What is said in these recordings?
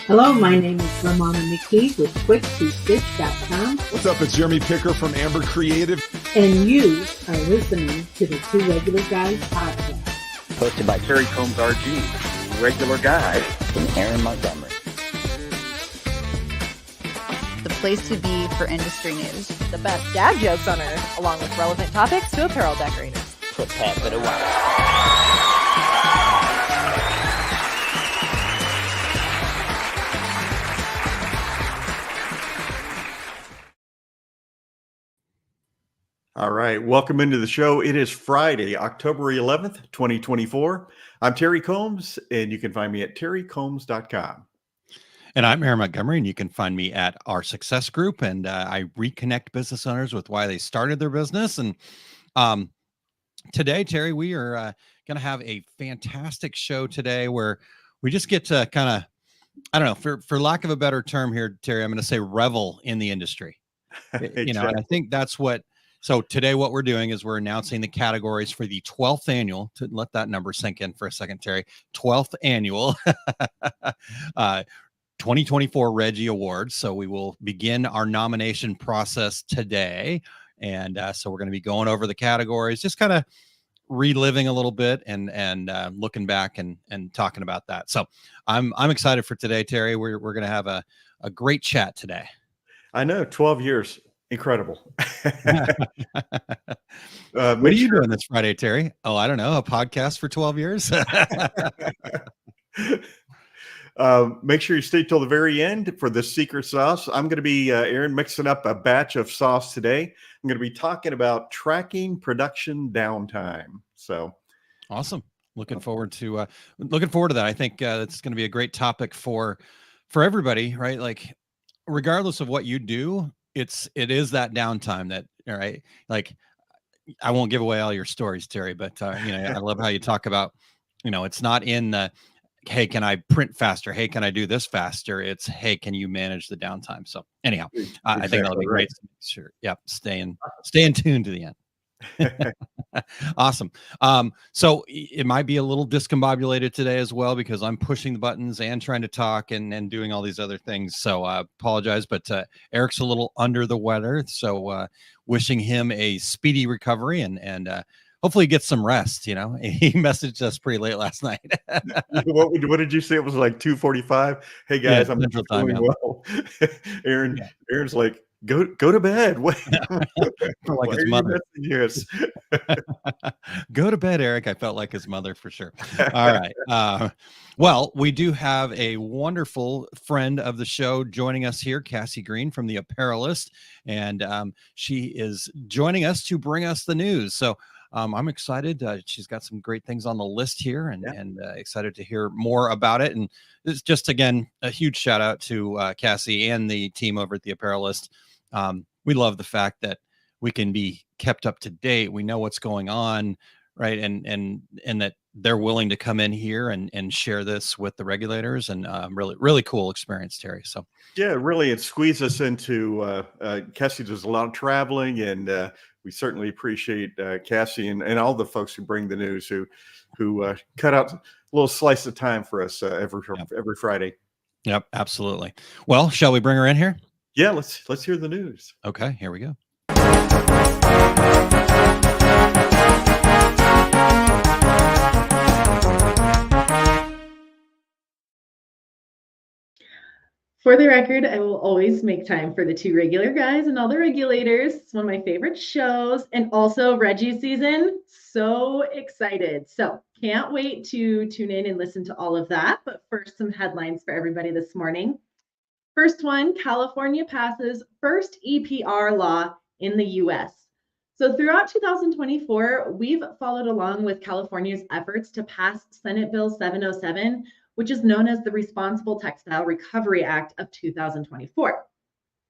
Hello, my name is Ramona McKee with quick2stitch.com. What's up? It's Jeremy Picker from Amber Creative. And you are listening to the Two Regular Guys podcast. Hosted by Terry Combs RG, Regular Guy, and Aaron Montgomery. The place to be for industry news. The best dad jokes on earth, along with relevant topics to apparel decorators. Prepare for the wild. All right. Welcome into the show. It is Friday, October 11th, 2024. I'm Terry Combs, and you can find me at terrycombs.com. And I'm Aaron Montgomery, and you can find me at Our Success Group. And I reconnect business owners with why they started their business. And today, Terry, we are going to have a fantastic show today where we just get to kind of, I don't know, for lack of a better term here, Terry, I'm going to say revel in the industry. Exactly. And I think that's what. So today what we're doing is we're announcing the categories for the 12th annual, to let that number sink in for a second, Terry, 12th annual 2024 Reggie Awards. So we will begin our nomination process today. And so we're going to be going over the categories, just kind of reliving a little bit and looking back and talking about that. So I'm excited for today, Terry. We're going to have a great chat today. I know, 12 years. Incredible. What are you doing this Friday, Terry? Oh, I don't know. A podcast for 12 years. Make sure you stay till the very end for the secret sauce. I'm going to be, Aaron, mixing up a batch of sauce today. I'm going to be talking about tracking production downtime. So awesome. Looking forward to that. I think it's going to be a great topic for everybody, right? Like, regardless of what you do, it is that downtime that, all right, like, I won't give away all your stories, Terry, but I love how you talk about, it's not in the, hey, can I print faster? Hey, can I do this faster? It's, hey, can you manage the downtime? So anyhow, I think that'll be great. Sure. Yep. Stay in tune to the end. Awesome. So it might be a little discombobulated today as well, because I'm pushing the buttons and trying to talk and doing all these other things. So I apologize, but Eric's a little under the weather. So wishing him a speedy recovery and hopefully get some rest. He messaged us pretty late last night. What did you say? It was like 2:45. Hey guys, I'm Central Time, doing well. Aaron's like, go to bed. Wait, like his mother. Yes. Go to bed, Eric. I felt like his mother for sure. All right. Well, we do have a wonderful friend of the show joining us here, Cassie Green from The Apparelist, and she is joining us to bring us the news. So I'm excited. She's got some great things on the list here, and excited to hear more about it. And this is just, again, a huge shout out to Cassie and the team over at The Apparelist. We love the fact that we can be kept up to date. We know what's going on, right? And that they're willing to come in here and share this with the regulators, and really, really cool experience, Terry. So yeah, really, it squeezed us into Cassie does a lot of traveling, and we certainly appreciate Cassie and all the folks who bring the news, who cut out a little slice of time for us every Friday. Yep, absolutely. Well, shall we bring her in here? Yeah, let's hear the news. Okay, here we go. For the record, I will always make time for the Two Regular Guys and all the regulators. It's one of my favorite shows, and also Reggie season. So excited. So can't wait to tune in and listen to all of that. But first, some headlines for everybody this morning. First one, California passes first EPR law in the US. So throughout 2024, we've followed along with California's efforts to pass Senate Bill 707, which is known as the Responsible Textile Recovery Act of 2024.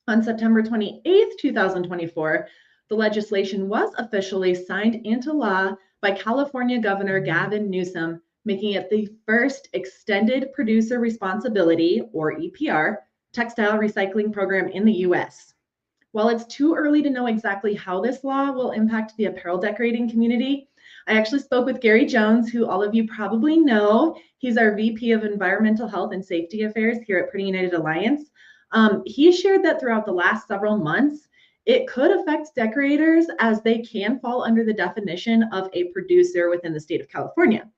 On September 28th, 2024, the legislation was officially signed into law by California Governor Gavin Newsom, making it the first extended producer responsibility, or EPR, textile recycling program in the US. While it's too early to know exactly how this law will impact the apparel decorating community, I actually spoke with Gary Jones, who all of you probably know. He's our VP of Environmental Health and Safety Affairs here at Pretty United Alliance. He shared that throughout the last several months, it could affect decorators as they can fall under the definition of a producer within the state of California.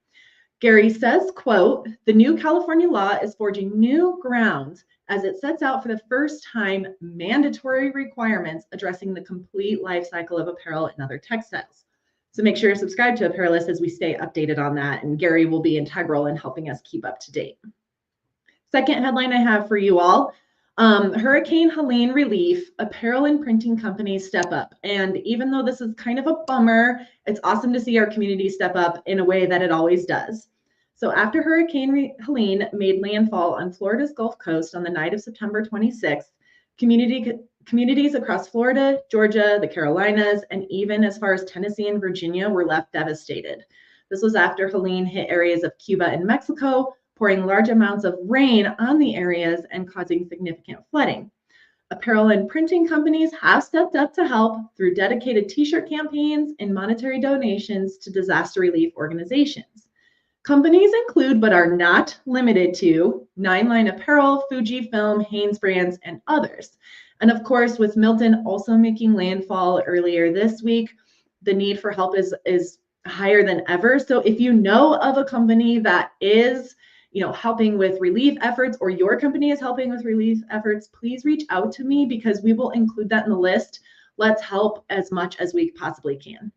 Gary says, quote, "The new California law is forging new ground as it sets out for the first time mandatory requirements addressing the complete life cycle of apparel and other textiles." So make sure to subscribe to Apparelist as we stay updated on that, and Gary will be integral in helping us keep up to date. Second headline I have for you all, Hurricane Helene relief, apparel and printing companies step up. And even though this is kind of a bummer, it's awesome to see our community step up in a way that it always does. So after Hurricane Helene made landfall on Florida's Gulf Coast on the night of September 26th, communities across Florida, Georgia, the Carolinas, and even as far as Tennessee and Virginia were left devastated. This was after Helene hit areas of Cuba and Mexico, pouring large amounts of rain on the areas and causing significant flooding. Apparel and printing companies have stepped up to help through dedicated t-shirt campaigns and monetary donations to disaster relief organizations. Companies include, but are not limited to, Nine Line Apparel, Fujifilm, Hanes Brands, and others. And of course, with Milton also making landfall earlier this week, the need for help is higher than ever. So if you know of a company that is helping with relief efforts, or your company is helping with relief efforts, please reach out to me because we will include that in the list. Let's help as much as we possibly can.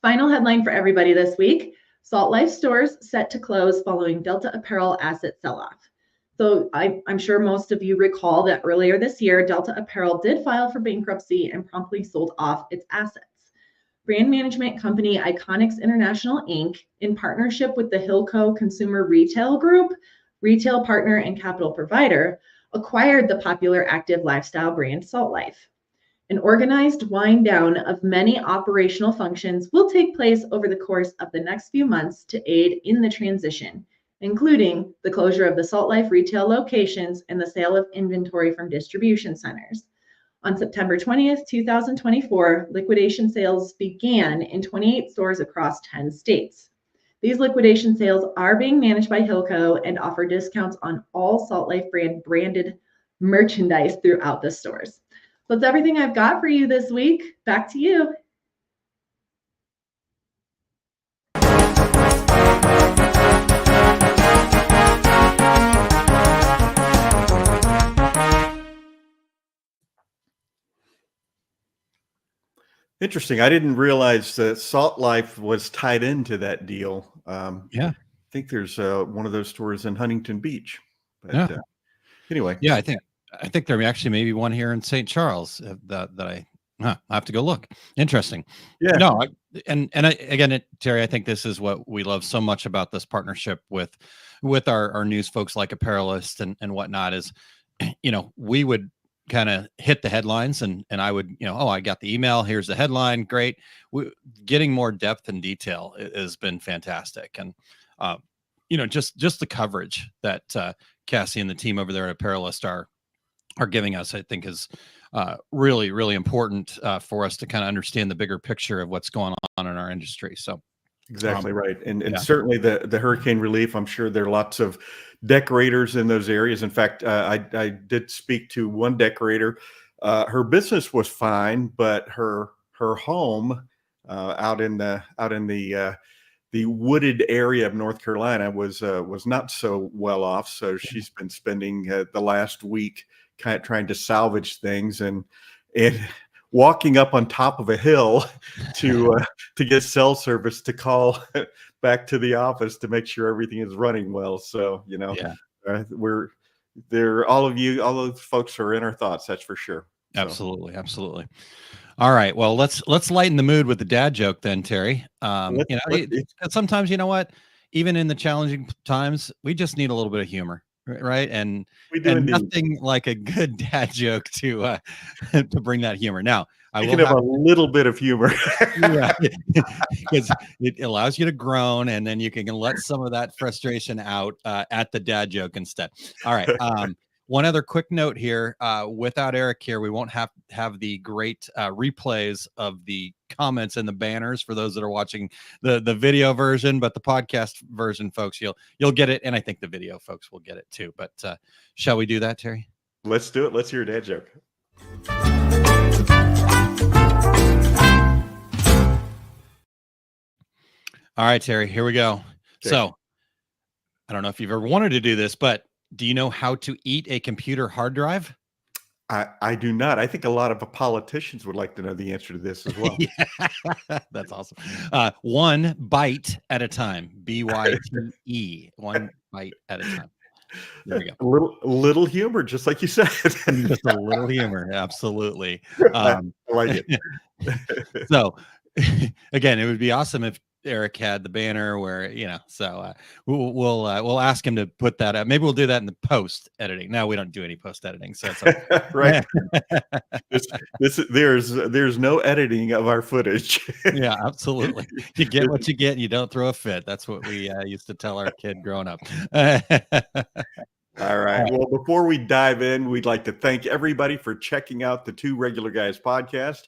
Final headline for everybody this week, Salt Life stores set to close following Delta Apparel asset sell-off. So I'm sure most of you recall that earlier this year, Delta Apparel did file for bankruptcy and promptly sold off its assets. Brand management company Iconics International, Inc., in partnership with the Hilco Consumer Retail Group, retail partner and capital provider, acquired the popular active lifestyle brand Salt Life. An organized wind down of many operational functions will take place over the course of the next few months to aid in the transition, including the closure of the Salt Life retail locations and the sale of inventory from distribution centers. On September 20th, 2024, liquidation sales began in 28 stores across 10 states. These liquidation sales are being managed by Hilco and offer discounts on all Salt Life branded merchandise throughout the stores. So that's everything I've got for you this week. Back to you. Interesting. I didn't realize that Salt Life was tied into that deal. Yeah. I think there's one of those stores in Huntington Beach. But, Yeah. Anyway. Yeah, I think there actually may be one here in St. Charles that I have to go look. Interesting. Yeah. No, again, Terry, I think this is what we love so much about this partnership with our news folks like Apparelist and whatnot is, we would kind of hit the headlines and I would, I got the email, here's the headline. Great. Getting more depth and detail has been fantastic. And, just the coverage that Cassie and the team over there at Apparelist are giving us, I think is really, really important for us to kind of understand the bigger picture of what's going on in our industry. So exactly right. And certainly the hurricane relief, I'm sure there are lots of decorators in those areas. In fact, I did speak to one decorator. Her business was fine, but her home out in the wooded area of North Carolina was not so well off. So she's been spending the last week kind of trying to salvage things and walking up on top of a hill to get cell service to call back to the office to make sure everything is running well. So, all of folks are in our thoughts. That's for sure. So. Absolutely. Absolutely. All right. Well, let's lighten the mood with the dad joke then, Terry. Sometimes, even in the challenging times, we just need a little bit of humor. Right. And nothing like a good dad joke to bring that humor. Now, I will have a little bit of humor because it allows you to groan and then you can let some of that frustration out at the dad joke instead. All right. one other quick note here. Without Eric here, we won't have the great replays of the comments and the banners for those that are watching the video version, but the podcast version, folks, you'll get it, and I think the video folks will get it too. But shall we do that, Terry? Let's do it. Let's hear a dad joke. All right, Terry, here we go. Okay. So I don't know if you've ever wanted to do this, but do you know how to eat a computer hard drive? I do not. I think a lot of politicians would like to know the answer to this as well. Yeah, that's awesome. One bite at a time. BYTE. One bite at a time. There we go. A little humor, just like you said. Just a little humor. Absolutely. I like it. So again, it would be awesome if Eric had the banner where, so we'll ask him to put that up. Maybe we'll do that in the post editing. No, we don't do any post editing. So it's okay. Right. There's no editing of our footage. Yeah, absolutely. You get what you get and you don't throw a fit. That's what we used to tell our kid growing up. All right. Well, before we dive in, we'd like to thank everybody for checking out the Two Regular Guys podcast.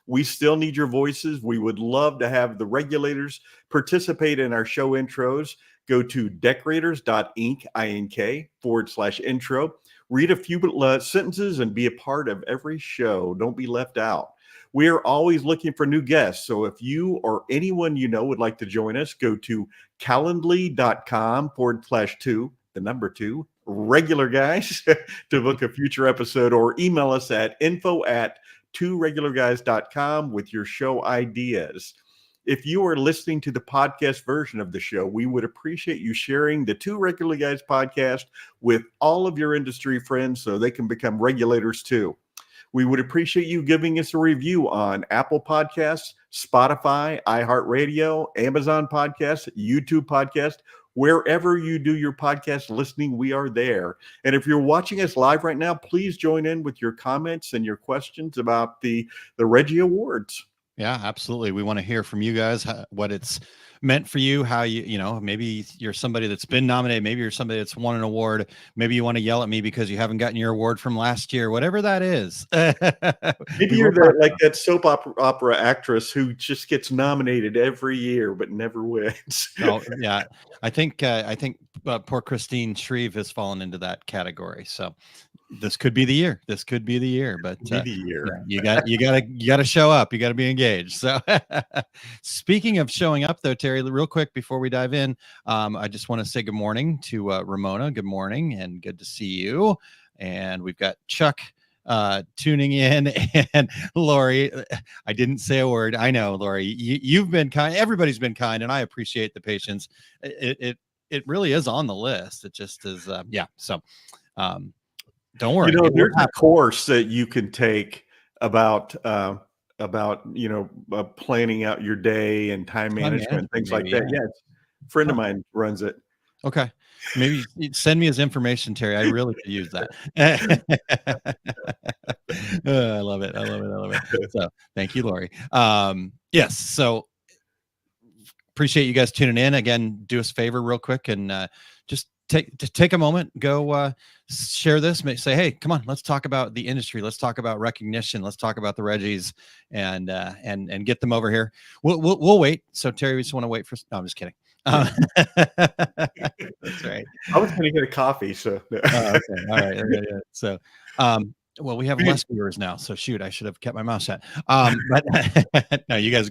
We still need your voices. We would love to have the regulators participate in our show intros. Go to decorators.ink/intro. Read a few sentences and be a part of every show. Don't be left out. We are always looking for new guests. So if you or anyone you know would like to join us, go to calendly.com/2 regular guys to book a future episode, or email us at info@tworegularguys.com with your show ideas. If you are listening to the podcast version of the show, we would appreciate you sharing the Two Regular Guys podcast with all of your industry friends so they can become regulators too. We would appreciate you giving us a review on Apple Podcasts, Spotify, iHeartRadio, Amazon Podcasts, YouTube Podcast. Wherever you do your podcast listening, we are there. And if you're watching us live right now, please join in with your comments and your questions about the Reggie Awards. Yeah, absolutely. We want to hear from you guys, what it's meant for you, how maybe you're somebody that's been nominated, maybe you're somebody that's won an award, maybe you want to yell at me because you haven't gotten your award from last year, whatever that is. Maybe you're like that soap opera actress who just gets nominated every year but never wins. Oh, yeah. I think poor Christine Shreve has fallen into that category. So this could be the year. But you got to show up. You got to be engaged. So speaking of showing up though, Terry, real quick before we dive in, I just want to say good morning to Ramona. Good morning and good to see you. And we've got Chuck tuning in, and Lori. I didn't say a word. I know, Lori, you've been kind. Everybody's been kind, and I appreciate the patience. It really is on the list. It just is. So don't worry. There's a course that you can take about planning out your day and time management, things like that. Yeah, a friend of mine runs it. Okay. Maybe send me his information, Terry. I really could use that. I love it. So thank you, Lori. Yes. So appreciate you guys tuning in. Again, do us a favor real quick and just take a moment, go share this, say, hey, come on, let's talk about the industry. Let's talk about recognition. Let's talk about the Reggies and get them over here. We'll wait. So Terry, we just want to wait for, no, I'm just kidding. That's right. I was going to get a coffee. So, okay. All right. Yeah. So, well, we have less viewers now, so shoot, I should have kept my mouth shut. But no, you guys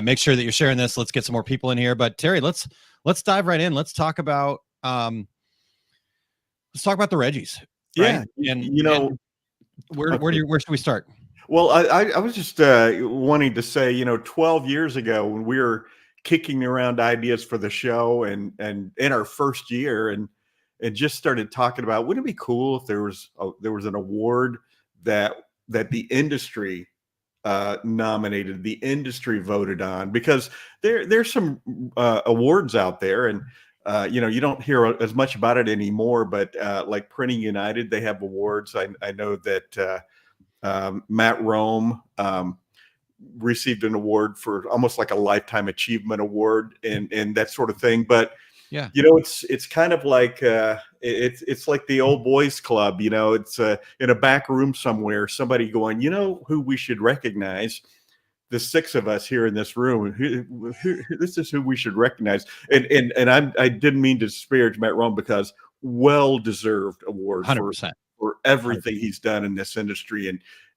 make sure that you're sharing this. Let's get some more people in here. But Terry, let's dive right in. Let's talk about the Reggies. Right? Yeah, and where should we start? Well, I was just wanting to say, 12 years ago when we were kicking around ideas for the show and in our first year and just started talking about, wouldn't it be cool if there was an award that the industry nominated, the industry voted on, because there's some awards out there, and you don't hear as much about it anymore, but like Printing United, they have awards. I know that Matt Rome received an award for almost like a lifetime achievement award and that sort of thing. But Yeah. It's kind of like it's like the old boys club. It's in a back room somewhere, somebody going, who we should recognize. The six of us here in this room, this is who we should recognize. And I didn't mean to disparage Matt Rome, because well-deserved award 100%. for everything he's done in this industry,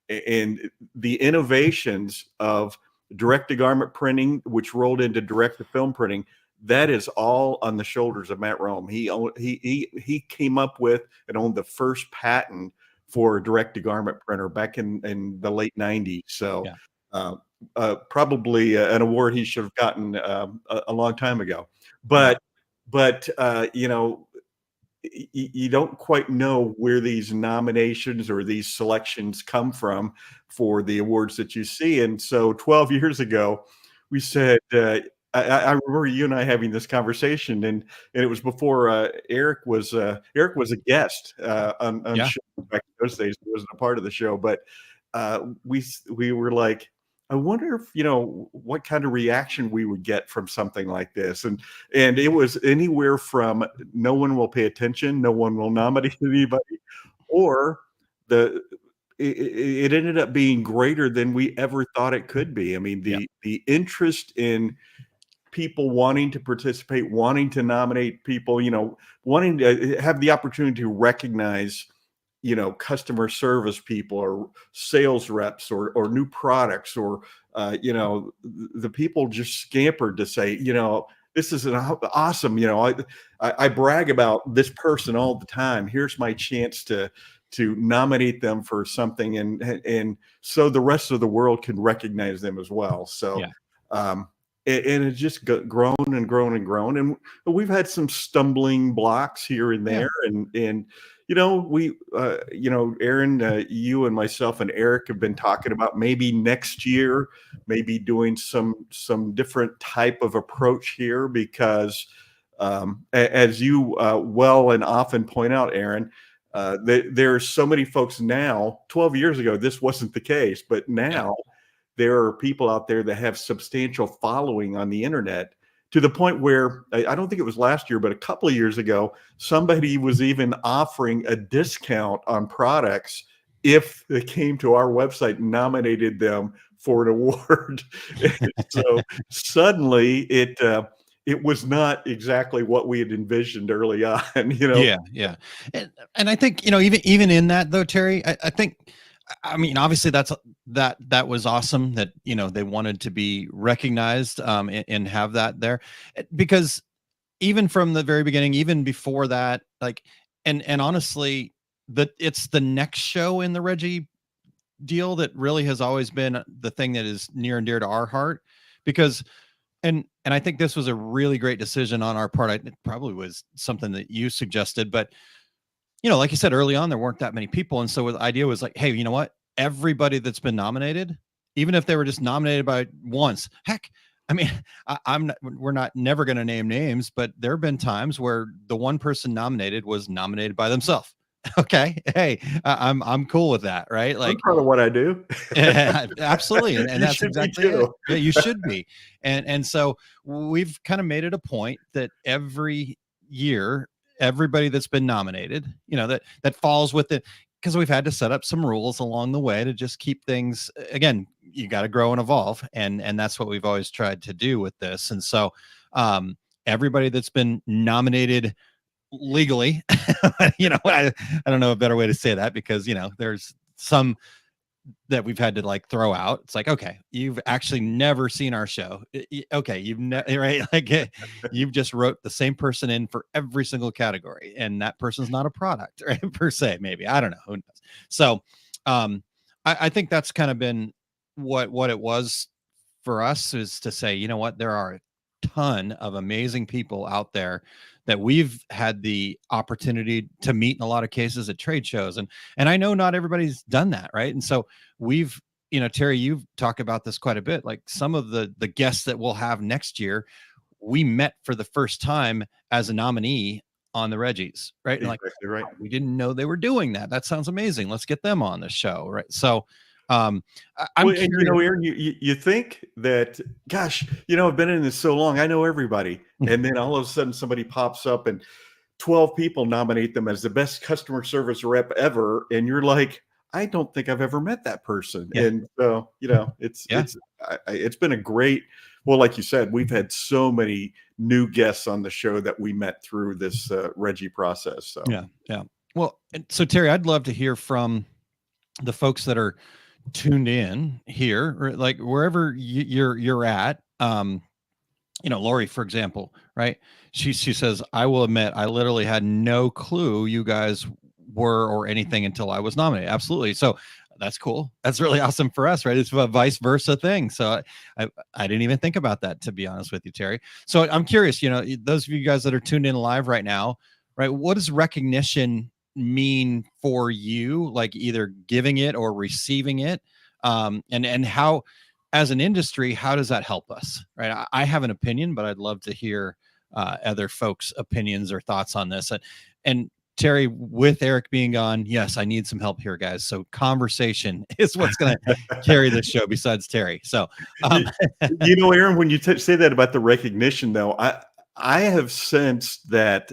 and the innovations of direct-to-garment printing, which rolled into direct-to-film printing. That is all on the shoulders of Matt Rome. He came up with and owned the first patent for a direct-to-garment printer back in the late 90s. So probably an award he should have gotten a long time ago. But you don't quite know where these nominations or these selections come from for the awards that you see. And so 12 years ago, we said, I remember you and I having this conversation, and it was before Eric was a guest on show back in those days. He wasn't a part of the show, but we were like, I wonder if what kind of reaction we would get from something like this, and it was anywhere from no one will pay attention, no one will nominate anybody, or it ended up being greater than we ever thought it could be. I mean, the interest in people wanting to participate, wanting to nominate people, wanting to have the opportunity to recognize customer service people or sales reps or new products, or the people just scampered to say, this is an awesome, I brag about this person all the time. Here's my chance to nominate them for something, and so the rest of the world can recognize them as well. So and it's just grown and grown and grown, and we've had some stumbling blocks here and there, and we Aaron, you and myself and Eric have been talking about maybe next year, maybe doing some different type of approach here, because as you well and often point out, Aaron, there are so many folks now. 12 years ago, this wasn't the case, but now there are people out there that have substantial following on the internet, to the point where I don't think it was last year, but a couple of years ago, somebody was even offering a discount on products if they came to our website and nominated them for an award. So suddenly it was not exactly what we had envisioned early on, Yeah. And I think, even in that though, Terry, I think, I mean, obviously that was awesome that, they wanted to be recognized and have that there, because even from the very beginning, even before that, like, and honestly, it's the next show in the Reggie deal that really has always been the thing that is near and dear to our heart, because and I think this was a really great decision on our part. It probably was something that you suggested, but like you said, early on, there weren't that many people. And so the idea was like, hey, you know what? Everybody that's been nominated, even if they were just nominated by once, heck, I mean, we're not never going to name names, but there have been times where the one person nominated was nominated by themselves. Okay. Hey, I'm cool with that. Right. Like, I'm proud of what I do. Absolutely. And that's exactly it. Yeah, you should be. And so we've kind of made it a point that every year, everybody that's been nominated, that falls with it, because we've had to set up some rules along the way to just keep things, again, you got to grow and evolve. And that's what we've always tried to do with this. And so everybody that's been nominated legally, I don't know a better way to say that, because, there's some that we've had to like throw out. It's like, okay, you've actually never seen our show. Okay. You've never, right? Like you've just wrote the same person in for every single category, and that person's not a product, right? Per se, maybe, I don't know, who knows. So I think that's kind of been what it was for us, is to say, you know what, there are a ton of amazing people out there that we've had the opportunity to meet in a lot of cases at trade shows. And I know not everybody's done that. Right. And so we've, Terry, you've talked about this quite a bit. Like some of the guests that we'll have next year, we met for the first time as a nominee on the Reggies. Right. And exactly, right. We didn't know they were doing that. That sounds amazing. Let's get them on the show. Right. So I'm Well, and curious. Aaron, you think that, gosh, I've been in this so long, I know everybody, and then all of a sudden somebody pops up and 12 people nominate them as the best customer service rep ever, and you're like, I don't think I've ever met that person. Yeah. And so, it's Yeah. it's been a great, well, like you said, we've had so many new guests on the show that we met through this Reggie process. So Yeah. Well, and so Terry, I'd love to hear from the folks that are tuned in here, or like wherever you're at. Lori, for example, right? She says, I will admit, I literally had no clue you guys were or anything until I was nominated. Absolutely. So that's cool. That's really awesome for us, right? It's a vice versa thing. So I didn't even think about that, to be honest with you, Terry. So I'm curious, those of you guys that are tuned in live right now, right? What does recognition mean for you? Like either giving it or receiving it? And how, as an industry, how does that help us? Right. I have an opinion, but I'd love to hear other folks' opinions or thoughts on this. And Terry, with Eric being gone, yes, I need some help here, guys. So conversation is what's going to carry this show besides Terry. So, Aaron, when you say that about the recognition, though, I have sensed that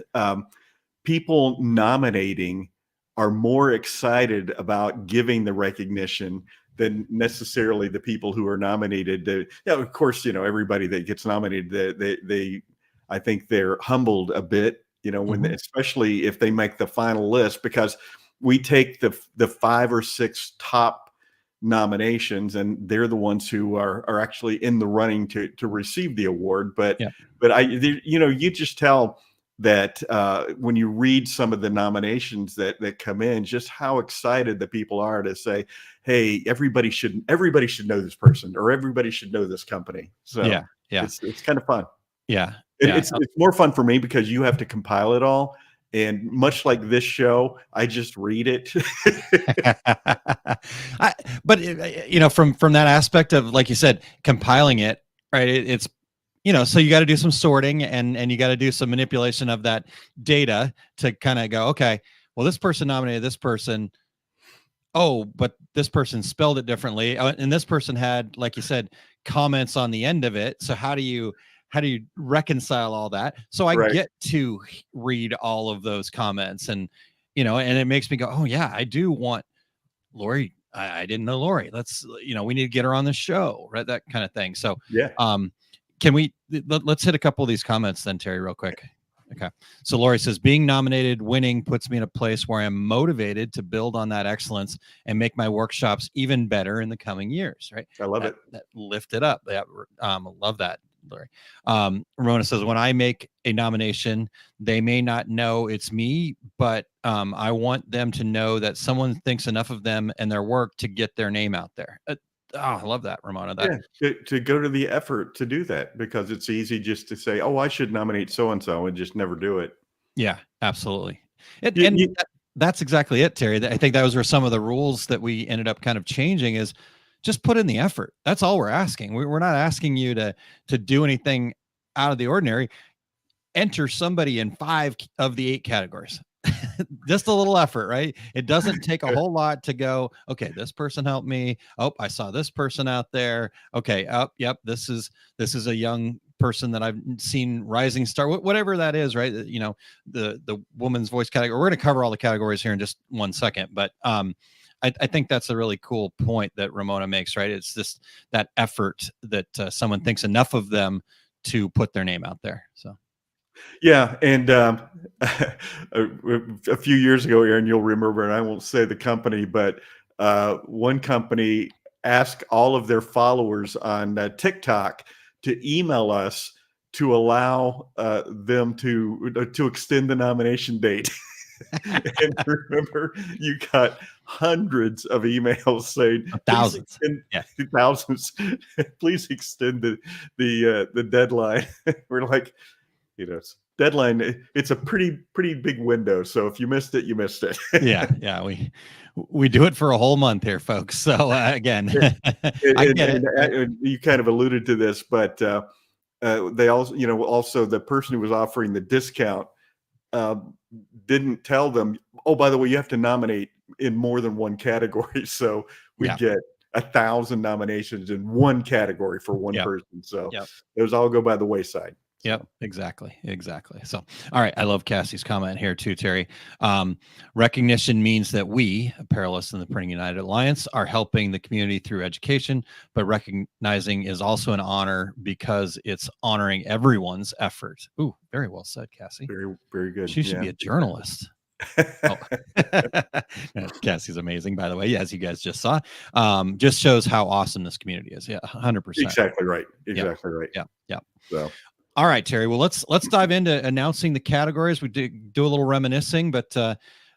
people nominating are more excited about giving the recognition than necessarily the people who are nominated. Of course, everybody that gets nominated, they I think they're humbled a bit, when especially if they make the final list, because we take the 5 or 6 top nominations, and they're the ones who are actually in the running to receive the award. But you just tell that when you read some of the nominations that come in, just how excited the people are to say, hey, everybody should know this person, or everybody should know this company. So it's kind of fun. It's more fun for me because you have to compile it all, and much like this show, I just read it. But from that aspect of, like you said, compiling it, right? It's so you got to do some sorting and you got to do some manipulation of that data to kind of go, okay, well, this person nominated this person. Oh, but this person spelled it differently. And this person had, like you said, comments on the end of it. So how do you reconcile all that? So I get to read all of those comments, and and it makes me go, oh yeah, I do want Lori. I didn't know Lori. Let's, we need to get her on the show, right? That kind of thing. So let's hit a couple of these comments then, Terry, real quick. Okay. So Lori says, being nominated, winning puts me in a place where I'm motivated to build on that excellence and make my workshops even better in the coming years. Right. I love it. That lift it up. I love that, Lori. Ramona says, when I make a nomination, they may not know it's me, but I want them to know that someone thinks enough of them and their work to get their name out there. I love that, Ramona. To go to the effort to do that, because it's easy just to say, oh, I should nominate so-and-so, and just never do it. Yeah, absolutely. That's exactly it, Terry. I think those were some of the rules that we ended up kind of changing, is just put in the effort. That's all we're asking. We're not asking you to do anything out of the ordinary. Enter somebody in 5 of the 8 categories. Just a little effort, right? It doesn't take a whole lot to go, okay, this person helped me. Oh, I saw this person out there. Okay. Yep. This is a young person that I've seen rising star, whatever that is, right? The woman's voice category. We're going to cover all the categories here in just one second, but I think that's a really cool point that Ramona makes, right? It's just that effort that someone thinks enough of them to put their name out there. So. Yeah, and a few years ago, Aaron, you'll remember, and I won't say the company, but one company asked all of their followers on TikTok to email us to allow them to extend the nomination date. And remember, you got hundreds of emails saying, thousands, thousands, please extend the deadline. We're like, deadline, it's a pretty big window. So if you missed it, you missed it. Yeah. We do it for a whole month here, folks. So again, I get it. You kind of alluded to this, but they also, also the person who was offering the discount didn't tell them, oh, by the way, you have to nominate in more than one category. So we get 1,000 nominations in one category for one person. So those all go by the wayside. Yep, exactly. So, all right. I love Cassie's comment here too, Terry. Recognition means that we, Apparelists and the Printing United Alliance, are helping the community through education, but recognizing is also an honor because it's honoring everyone's effort. Ooh, very well said, Cassie. Very, very good. She should be a journalist. Cassie's amazing, by the way, as you guys just saw. Just shows how awesome this community is. Yeah, 100%. Exactly right. Right. Yeah. So. All right, Terry. Well, let's dive into announcing the categories. We do a little reminiscing, but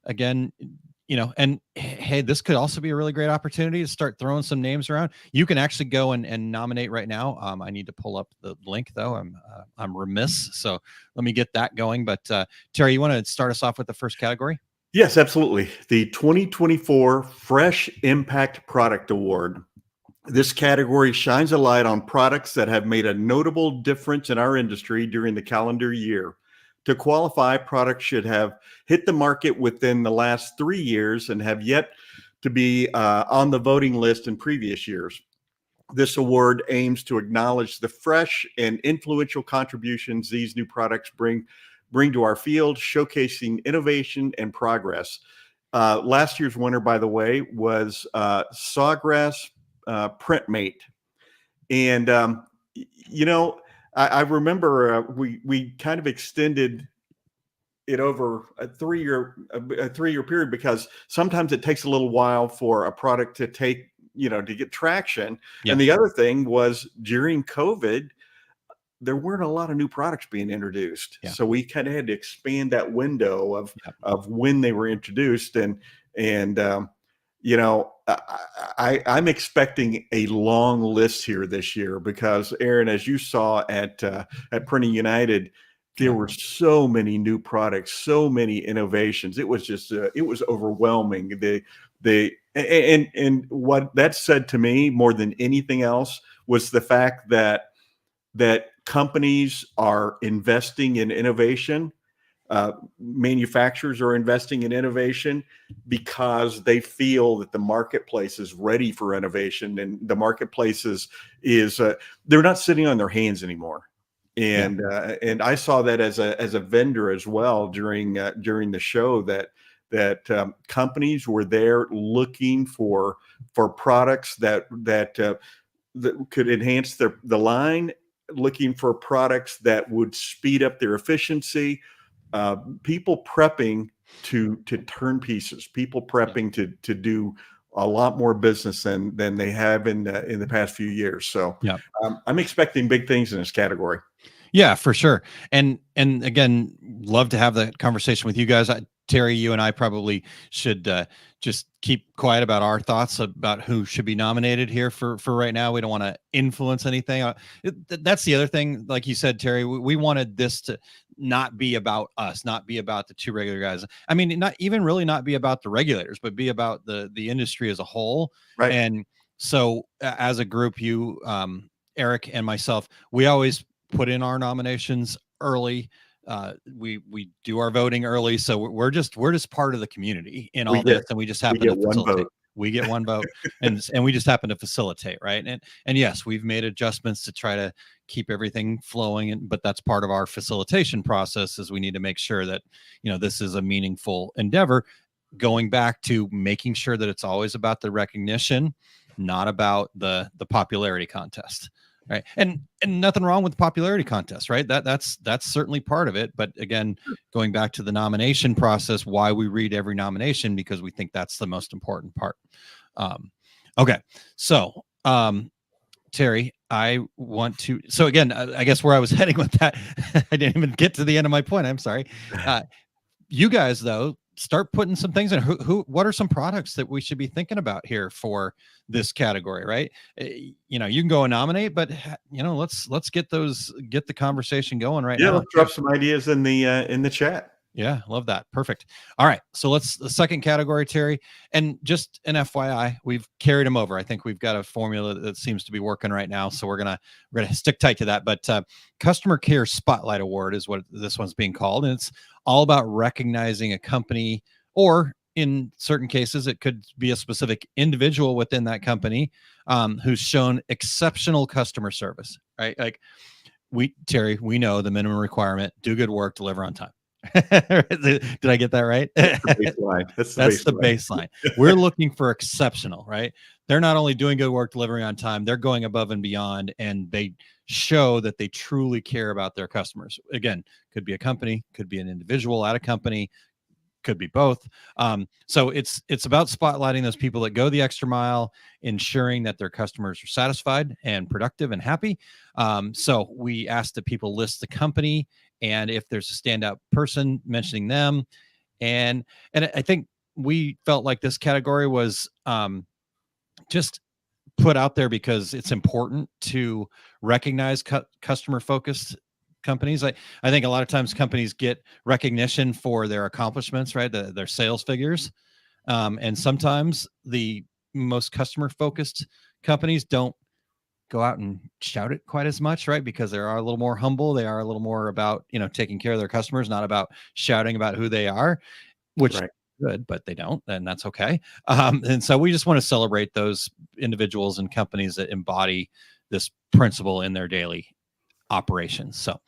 again, and hey, this could also be a really great opportunity to start throwing some names around. You can actually go and nominate right now. I need to pull up the link though. I'm remiss, so let me get that going. But Terry, you want to start us off with the first category? Yes, absolutely. The 2024 Fresh Impact Product Award. This category shines a light on products that have made a notable difference in our industry during the calendar year. To qualify, products should have hit the market within the last 3 years and have yet to be on the voting list in previous years. This award aims to acknowledge the fresh and influential contributions these new products bring to our field, showcasing innovation and progress. Last year's winner, by the way, was Sawgrass Printmate. And, I remember we kind of extended it over a three-year period because sometimes it takes a little while for a product to to get traction. Yep. And the other thing was during COVID, there weren't a lot of new products being introduced. Yeah. So we kind of had to expand that window of when they were introduced. I'm expecting a long list here this year because, Aaron, as you saw at Printing United, there were so many new products, so many innovations. It was just it was overwhelming. And what that said to me more than anything else was the fact that companies are investing in innovation. Manufacturers are investing in innovation because they feel that the marketplace is ready for innovation, and the marketplace is they're not sitting on their hands anymore. And I saw that as a vendor as well during the show that companies were there looking for products that could enhance the line, looking for products that would speed up their efficiency. People prepping to turn pieces, people prepping to do a lot more business than they have in the past few years. So I'm expecting big things in this category. Yeah, for sure. And again, love to have that conversation with you guys. Terry, you and I probably should just keep quiet about our thoughts about who should be nominated here for right now. We don't want to influence anything. That's the other thing. Like you said, Terry, we wanted this to not be about us, not be about the two regular guys. I mean, not be about the regulators, but be about the industry as a whole. Right. And so as a group, you, Eric and myself, we always put in our nominations early. We do our voting early, so we're just part of the community in all this, and we just happen to facilitate. We get one vote, and we just happen to facilitate, right? And yes, we've made adjustments to try to keep everything flowing, but that's part of our facilitation process. Is we need to make sure that this is a meaningful endeavor. Going back to making sure that it's always about the recognition, not about the popularity contest. Right. And nothing wrong with the popularity contest, right? That's certainly part of it. But again, going back to the nomination process, why we read every nomination, because we think that's the most important part. Okay. So, Terry, I want to, so again, I guess where I was heading with that, I didn't even get to the end of my point. I'm sorry. You guys though, start putting some things in. What are some products that we should be thinking about here for this category, right? You can go and nominate, but let's get the conversation going right now. Yeah, let's drop some ideas in the chat. Yeah, love that. Perfect. All right, so the second category, Terry, and just an FYI, we've carried them over. I think we've got a formula that seems to be working right now, so we're gonna stick tight to that. But Customer Care Spotlight Award is what this one's being called, and it's all about recognizing a company or in certain cases, it could be a specific individual within that company who's shown exceptional customer service, right? Like Terry, we know the minimum requirement: do good work, deliver on time. Did I get that right? That's the baseline. That's the baseline. We're looking for exceptional, right? They're not only doing good work, delivering on time, they're going above and beyond, and they show that they truly care about their customers. Again, could be a company, could be an individual at a company, could be both. So it's about spotlighting those people that go the extra mile, ensuring that their customers are satisfied and productive and happy. So we asked that people list the company, and if there's a standout person, mentioning them. And I think we felt like this category was just put out there because it's important to recognize customer focused companies. I think a lot of times companies get recognition for their accomplishments, right? Their sales figures. And sometimes the most customer focused companies don't go out and shout it quite as much, right? Because they are a little more humble. They are a little more about, taking care of their customers, not about shouting about who they are, which Right. good, but they don't, and that's okay. And so we just want to celebrate those individuals and companies that embody this principle in their daily operations. So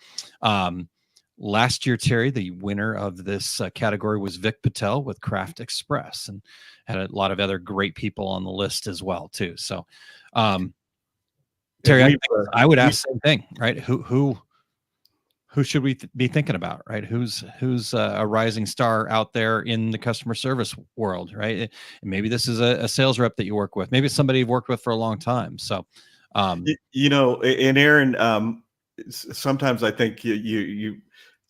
last year, Terry, the winner of this category was Vic Patel with Craft Express, and had a lot of other great people on the list as well too. So Terry, I would ask the same thing, right? Who should we be thinking about, right? Who's a rising star out there in the customer service world, right? And maybe this is a sales rep that you work with. Maybe it's somebody you've worked with for a long time. So, and Aaron, sometimes I think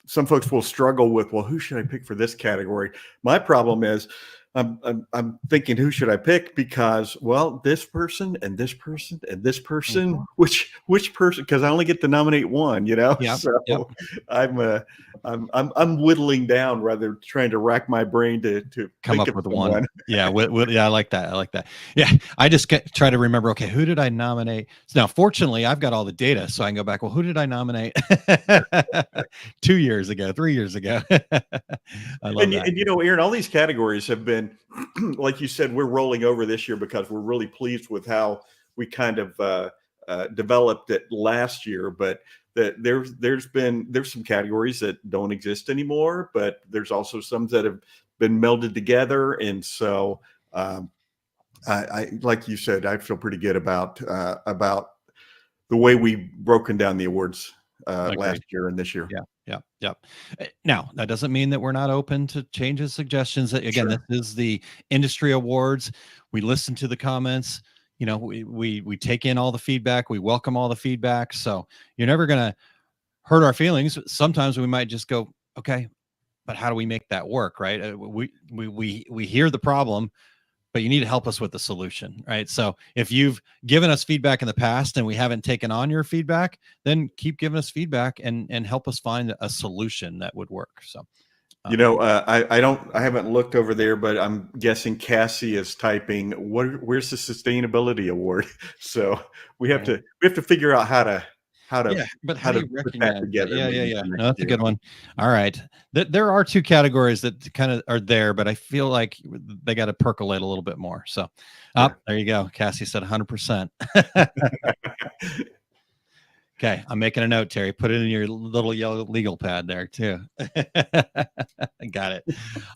some folks will struggle with, well, who should I pick for this category? My problem is I'm thinking, who should I pick? Because, well, this person and this person and this person, which person? Because I only get to nominate one, Yep, So yep. I'm whittling down rather than trying to rack my brain to come think up of with someone. one. Yeah, yeah, I like that. Yeah, I just try to remember. Okay, who did I nominate? So now, fortunately, I've got all the data, so I can go back. Well, who did I nominate 2 years ago, 3 years ago? I love that. And Aaron, all these categories have been, like you said, we're rolling over this year because we're really pleased with how we kind of developed it last year. But there's some categories that don't exist anymore, but there's also some that have been melded together. And so I like you said, I feel pretty good about the way we've broken down the awards last year and this year. Yeah. Now, that doesn't mean that we're not open to changes, suggestions. Again, Sure. This is the industry awards. We listen to the comments. We take in all the feedback. We welcome all the feedback. So you're never going to hurt our feelings. Sometimes we might just go, okay, but how do we make that work? Right. We hear the problem, but you need to help us with the solution, right? So if you've given us feedback in the past and we haven't taken on your feedback, then keep giving us feedback and help us find a solution that would work. So, I haven't looked over there, but I'm guessing Cassie is typing, where's the sustainability award? So we have to figure out how to but how do to you put recognize that together. Yeah. No, that's a good one. All right. There are two categories that kind of are there, but I feel like they got to percolate a little bit more. So there you go. Cassie said 100%. Okay. I'm making a note, Terry. Put it in your little yellow legal pad there too. Got it.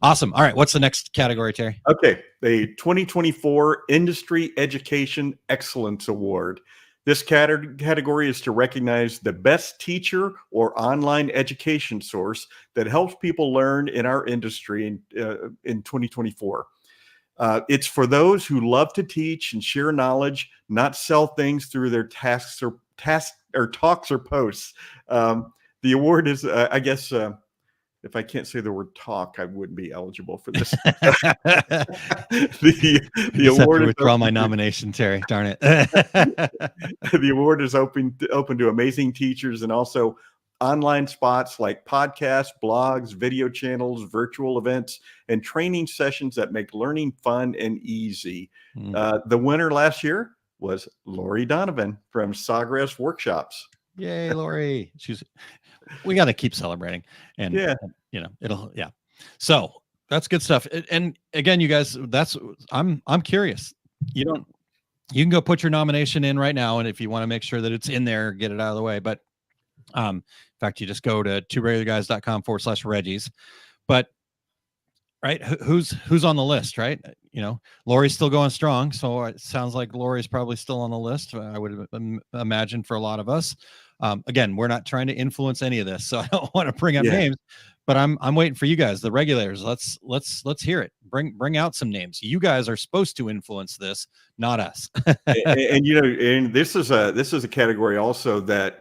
Awesome. All right. What's the next category, Terry? Okay. The 2024 Industry Education Excellence Award. This category is to recognize the best teacher or online education source that helps people learn in our industry in 2024. It's for those who love to teach and share knowledge, not sell things through their talks or posts. The award is, I guess, if I can't say the word talk, I wouldn't be eligible for this. The award is withdraw my nomination, Terry. Darn it. The award is open to amazing teachers and also online spots like podcasts, blogs, video channels, virtual events, and training sessions that make learning fun and easy. The winner last year was Lori Donovan from Sawgrass Workshops. Yay, Lori. We got to keep celebrating. And, So That's good stuff. And again, you guys, I'm curious. You can go put your nomination in right now, and if you want to make sure that it's in there, get it out of the way. But in fact, you just go to tworegularguys.com/Reggies. But right, who's on the list, right? Lori's still going strong, so it sounds like Lori's probably still on the list. I would imagine for a lot of us. Again, we're not trying to influence any of this, so I don't want to bring up names. But I'm waiting for you guys, the regulators. Let's hear it. Bring out some names. You guys are supposed to influence this, not us. and this is a category also that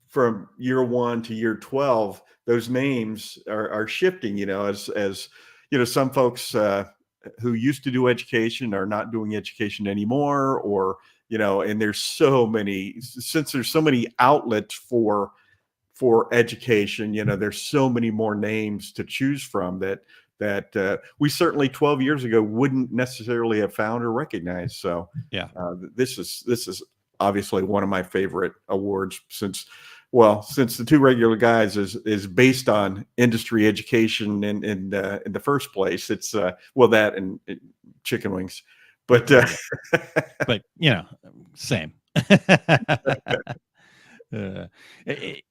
from year 1 to year 12, those names are shifting. As some folks who used to do education are not doing education anymore, or and there's so many outlets for education, there's so many more names to choose from that we certainly 12 years ago wouldn't necessarily have found or recognized. So this is obviously one of my favorite awards since the Two Regular Guys is based on industry education in the first place. It's that and chicken wings, but same. It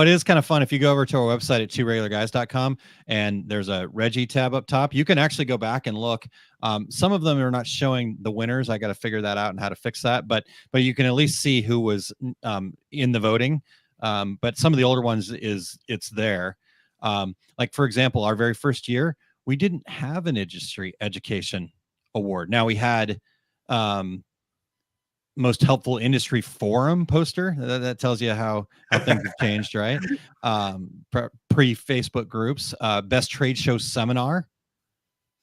is kind of fun if you go over to our website at tworegularguys.com, and there's a Reggie tab up top. You can actually go back and look. Some of them are not showing the winners. I got to figure that out and how to fix that, but you can at least see who was in the voting. But some of the older ones it's there. Like for example, our very first year, we didn't have an industry education award. Now we had most helpful industry forum poster. That tells you how things have changed, right? Pre-Facebook groups, best trade show seminar,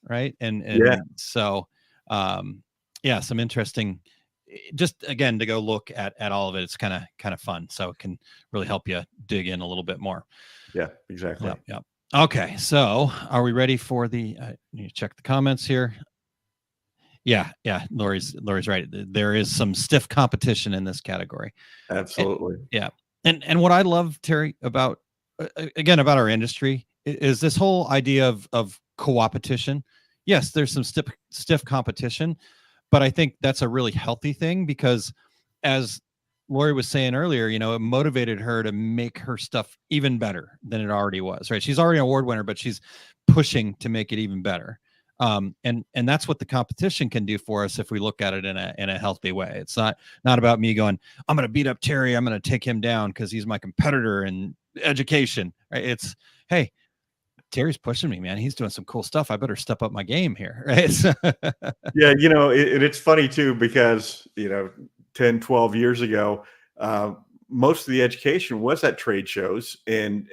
right? And so some interesting, just again to go look at all of it. It's kind of fun, so it can really help you dig in a little bit more. Yeah, exactly. Yep. Okay, so are we ready for the? You check the comments here. Yeah. Lori's right. There is some stiff competition in this category. Absolutely. And what I love, Terry, about our industry is this whole idea of co-opetition. Yes, there's some stiff competition, but I think that's a really healthy thing, because as Lori was saying earlier, it motivated her to make her stuff even better than it already was, right? She's already an award winner, but she's pushing to make it even better. And that's what the competition can do for us if we look at it in a healthy way. It's not about me going, I'm going to beat up Terry, I'm going to take him down because he's my competitor in education. Right? It's, hey, Terry's pushing me, man. He's doing some cool stuff. I better step up my game here. Right? It's funny too, because 10, 12 years ago, most of the education was at trade shows, and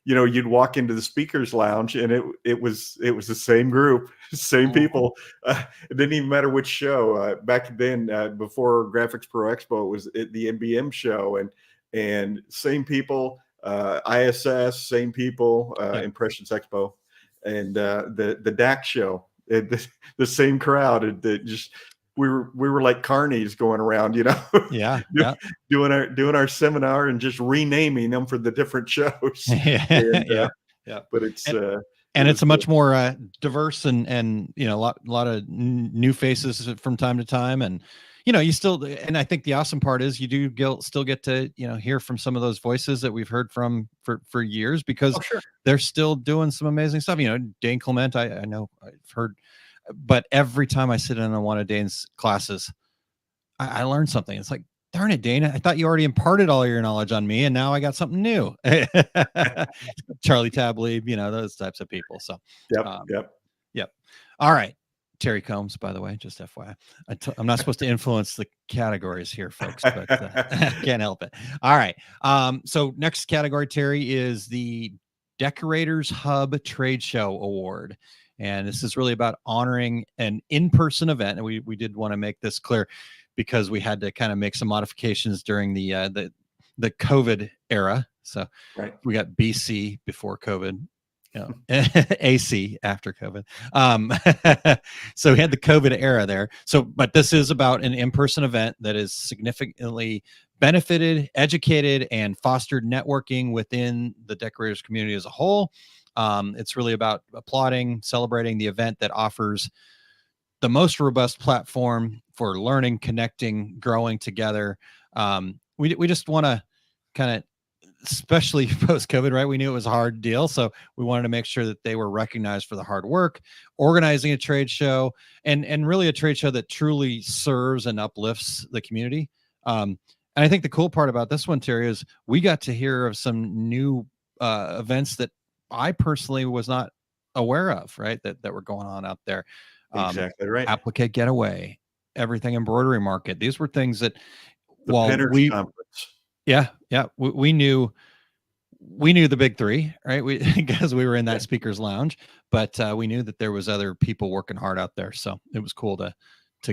you'd walk into the speakers lounge and it was the same group, same people. It didn't even matter which show. Back then, before Graphics Pro Expo, it was the NBM show, and same people, ISS, same people, Impressions Expo, and the DAC show, the same crowd. We were like carnies going around, doing our seminar and just renaming them for the different shows. But it's it's a much more diverse and a lot of new faces from time to time, and you still, and I think the awesome part is you do still get to hear from some of those voices that we've heard from for years, because they're still doing some amazing stuff. Dane Clement, I know I've heard. But every time I sit in on one of Dane's classes, I learn something. It's like, darn it, Dane, I thought you already imparted all your knowledge on me, and now I got something new. Charlie Tablieb, those types of people. So, yep. All right. Terry Combs, by the way, just FYI. I'm not supposed to influence the categories here, folks, but can't help it. All right. So next category, Terry, is the Decorators Hub Trade Show Award. And this is really about honoring an in-person event. And we did want to make this clear, because we had to kind of make some modifications during the COVID era. So we got BC before COVID, AC after COVID. So we had the COVID era there. So, but this is about an in-person event that is significantly benefited, educated, and fostered networking within the decorators community as a whole. It's really about applauding, celebrating the event that offers the most robust platform for learning, connecting, growing together. We just want to kind of, especially post-COVID, right? We knew it was a hard deal. So we wanted to make sure that they were recognized for the hard work, organizing a trade show, and really a trade show that truly serves and uplifts the community. And I think the cool part about this one, Terry, is we got to hear of some new events that I personally was not aware of, right? That were going on out there. Exactly right. Applique Getaway, Everything Embroidery Market. These were things that, The while Pinners Conference. yeah, we knew the big three, right? Because we were in that speaker's lounge, but we knew that there was other people working hard out there. So it was cool to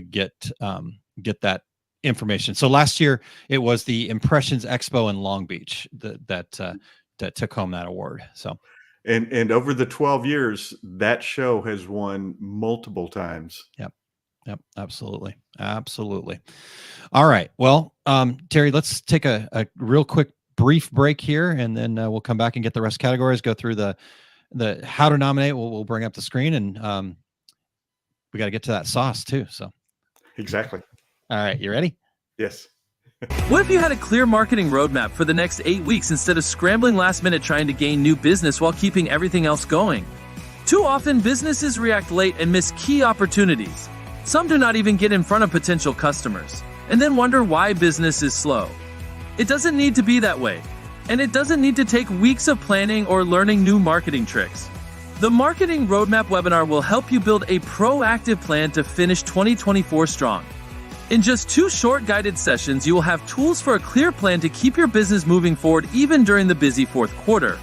get that information. So last year it was the Impressions Expo in Long Beach that took home that award. So. And over the 12 years, that show has won multiple times. Yep. Absolutely. All right. Well, Terry, let's take a real quick brief break here, and then we'll come back and get the rest categories, go through the how to nominate. We'll bring up the screen, and we got to get to that sauce too. So Exactly. all right, you ready? Yes. What if you had a clear marketing roadmap for the next 8 weeks instead of scrambling last minute trying to gain new business while keeping everything else going? Too often, businesses react late and miss key opportunities. Some do not even get in front of potential customers, and then wonder why business is slow. It doesn't need to be that way, and it doesn't need to take weeks of planning or learning new marketing tricks. The Marketing Roadmap webinar will help you build a proactive plan to finish 2024 strong. In just 2 short guided sessions, you will have tools for a clear plan to keep your business moving forward even during the busy fourth quarter.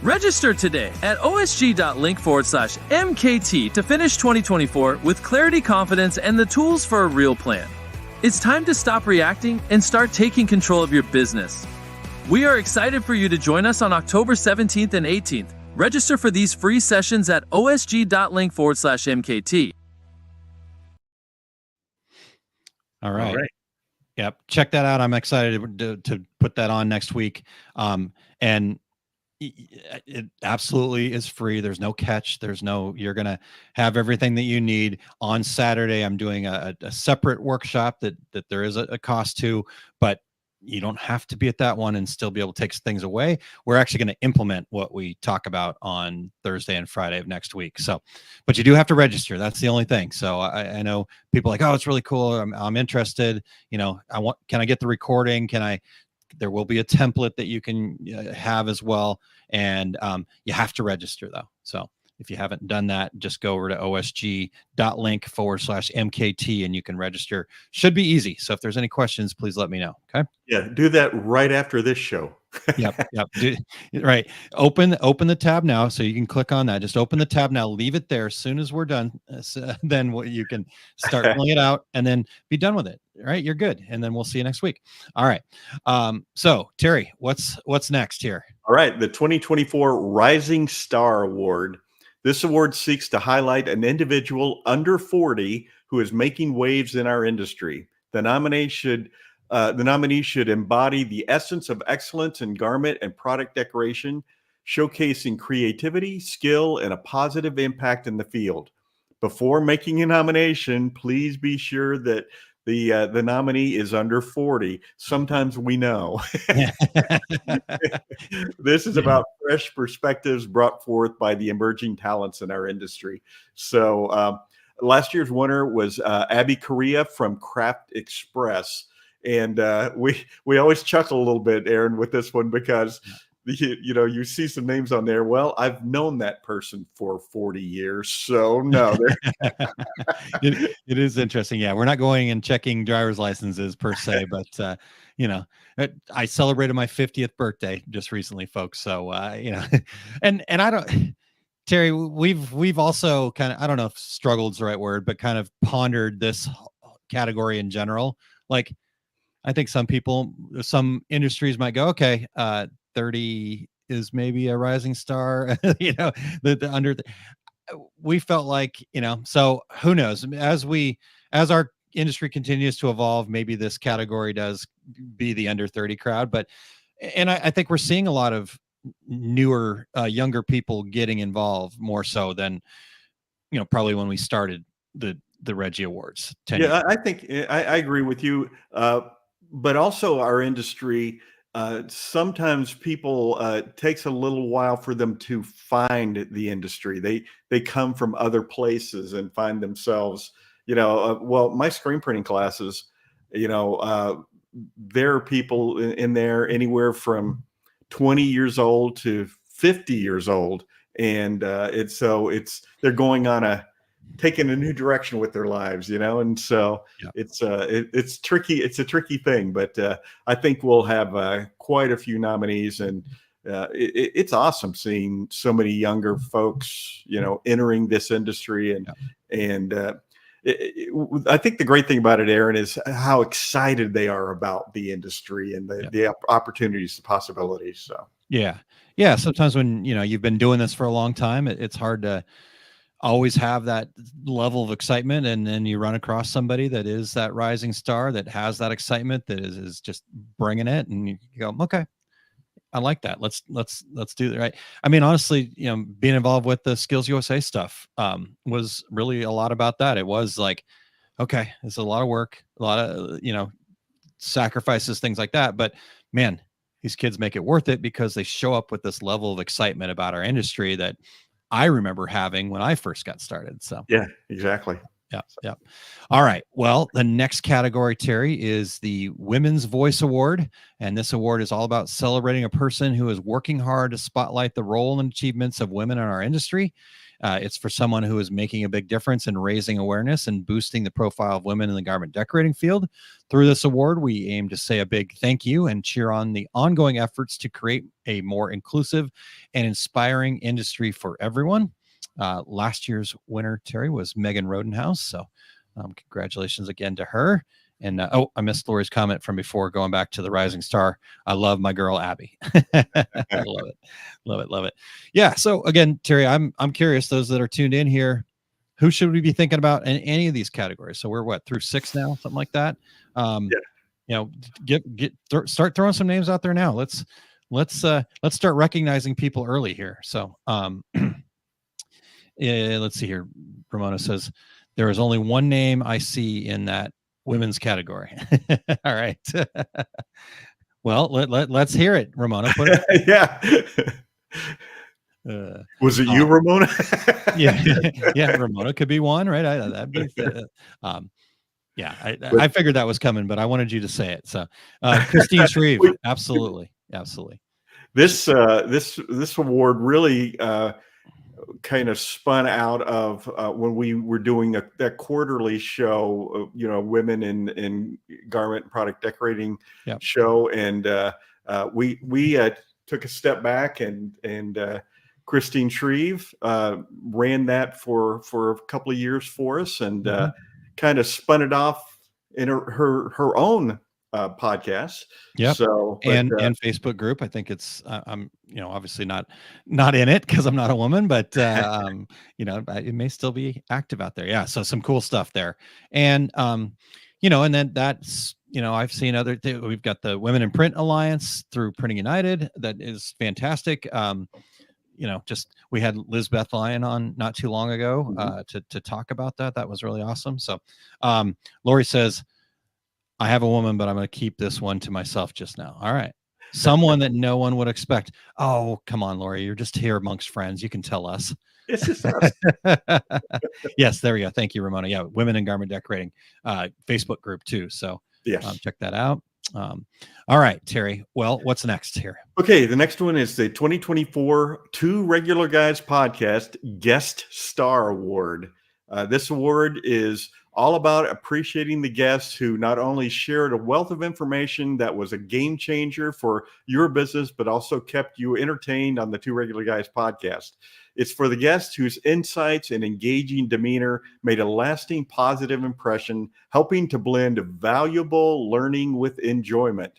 Register today at osg.link/MKT to finish 2024 with clarity, confidence, and the tools for a real plan. It's time to stop reacting and start taking control of your business. We are excited for you to join us on October 17th and 18th. Register for these free sessions at osg.link/MKT. All right. Yep. Check that out. I'm excited to put that on next week. And it absolutely is free. There's no catch. You're going to have everything that you need. On Saturday, I'm doing a separate workshop that there is a cost to, but you don't have to be at that one and still be able to take things away. We're actually going to implement what we talk about on Thursday and Friday of next week. So, but you do have to register. That's the only thing. So I know people are like, oh, it's really cool. I'm interested. Can I get the recording? There will be a template that you can have as well. And you have to register though. So if you haven't done that, just go over to osg.link/MKT and you can register. Should be easy. So if there's any questions, please let me know. Okay. Yeah. Do that right after this show. Yep. Right. Open the tab now. So you can click on that. Just open the tab now, leave it there. As soon as we're done, then you can start filling it out and then be done with it. Right. You're good. And then we'll see you next week. All right. So Terry, what's next here? All right. The 2024 Rising Star Award. This award seeks to highlight an individual under 40 who is making waves in our industry. The nominee should embody the essence of excellence in garment and product decoration, showcasing creativity, skill, and a positive impact in the field. Before making a nomination, please be sure that the nominee is under 40. Sometimes we know. This is about fresh perspectives brought forth by the emerging talents in our industry. So last year's winner was Abby Correa from Craft Express. And we always chuckle a little bit, Aaron, with this one because you see some names on there. Well, I've known that person for 40 years. So no, it is interesting. Yeah. We're not going and checking driver's licenses per se, but I celebrated my 50th birthday just recently, folks. So, and I don't, Terry, we've also kind of, I don't know if struggled is the right word, but kind of pondered this category in general. Like, I think some industries might go, okay, 30 is maybe a rising star, we felt like, so who knows, as our industry continues to evolve, maybe this category does be the under 30 crowd, and I think we're seeing a lot of newer, younger people getting involved more so than, probably when we started the Reggie Awards 10 years. Yeah, I think I agree with you. But also our industry, sometimes people takes a little while for them to find the industry. They come from other places and find themselves, well, my screen printing classes, there are people in there anywhere from 20 years old to 50 years old. And they're going on taking a new direction with their lives, and so Yeah. it's tricky. It's a tricky thing, but I think we'll have quite a few nominees, and it's awesome seeing so many younger folks, entering this industry, and I think the great thing about it, Aaron, is how excited they are about the industry and the opportunities, the possibilities. So yeah. Sometimes when you've been doing this for a long time, it's hard to always have that level of excitement, and then you run across somebody that is that rising star that has that excitement, that is just bringing it, and you go, okay, I like that. Let's do that. Right. I mean, honestly, being involved with the Skills USA stuff was really a lot about that. It was like, okay, it's a lot of work, a lot of sacrifices, things like that, but man, these kids make it worth it because they show up with this level of excitement about our industry that I remember having when I first got started. So yeah, exactly. Yeah. All right. Well, the next category, Terry, is the Women's Voice Award. And this award is all about celebrating a person who is working hard to spotlight the role and achievements of women in our industry. It's for someone who is making a big difference in raising awareness and boosting the profile of women in the garment decorating field. Through this award, we aim to say a big thank you and cheer on the ongoing efforts to create a more inclusive and inspiring industry for everyone. Last year's winner, Terry, was Megan Rodenhouse. So congratulations again to her. And I missed Lori's comment from before, going back to the rising star. I love my girl, Abby. I love it. Yeah. So again, Terry, I'm curious, those that are tuned in here, who should we be thinking about in any of these categories? So we're through 6 now, something like that. Start throwing some names out there now. Let's start recognizing people early here. So let's see here. Ramona says there is only one name I see in that women's category. All right. Well, let's hear it, Ramona. Put it. Yeah. Was it you, Ramona? yeah. Ramona could be one, right? That'd be. I figured that was coming, but I wanted you to say it. So, Christine Shreve, absolutely. This award really kind of spun out of when we were doing that quarterly show, women in garment product decorating show, and we took a step back, and Christine Shreve ran that for a couple of years for us, and kind of spun it off in her own podcast. Yep. So and Facebook group. I think it's I'm obviously not in it because I'm not a woman, but it may still be active out there. Yeah. So some cool stuff there. And and then that's I've seen we've got the Women in Print Alliance through Printing United. That is fantastic. Just we had Lizbeth Lyon on not too long ago to talk about that. That was really awesome. So Lori says, I have a woman, but I'm going to keep this one to myself just now. All right. Someone that no one would expect. Oh, come on, Lori. You're just here amongst friends. You can tell us. It's just us. Yes, there we go. Thank you, Ramona. Yeah, Women in Garment Decorating Facebook group too. So check that out. All right, Terry. Well, what's next here? Okay, the next one is the 2024 Two Regular Guys Podcast Guest Star Award. This award is all about appreciating the guests who not only shared a wealth of information that was a game changer for your business, but also kept you entertained on the Two Regular Guys podcast. It's for the guests whose insights and engaging demeanor made a lasting positive impression, helping to blend valuable learning with enjoyment.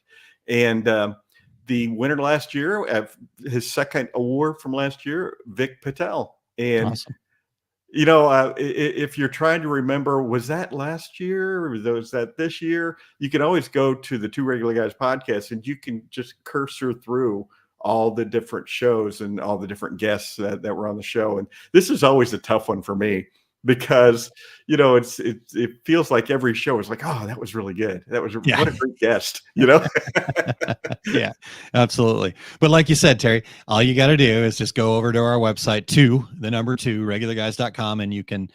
And the winner last year, his second award from last year, Vic Patel. And awesome. If you're trying to remember, was that last year or was that this year? You can always go to the Two Regular Guys podcast and you can just cursor through all the different shows and all the different guests that were on the show. And this is always a tough one for me because, you know, it feels like every show is like, oh, that was really good. That was Yeah. what a great guest, you know? Yeah, absolutely. But like you said, Terry, all you got to do is just go over to our website, 2 regularguys.com, and you can,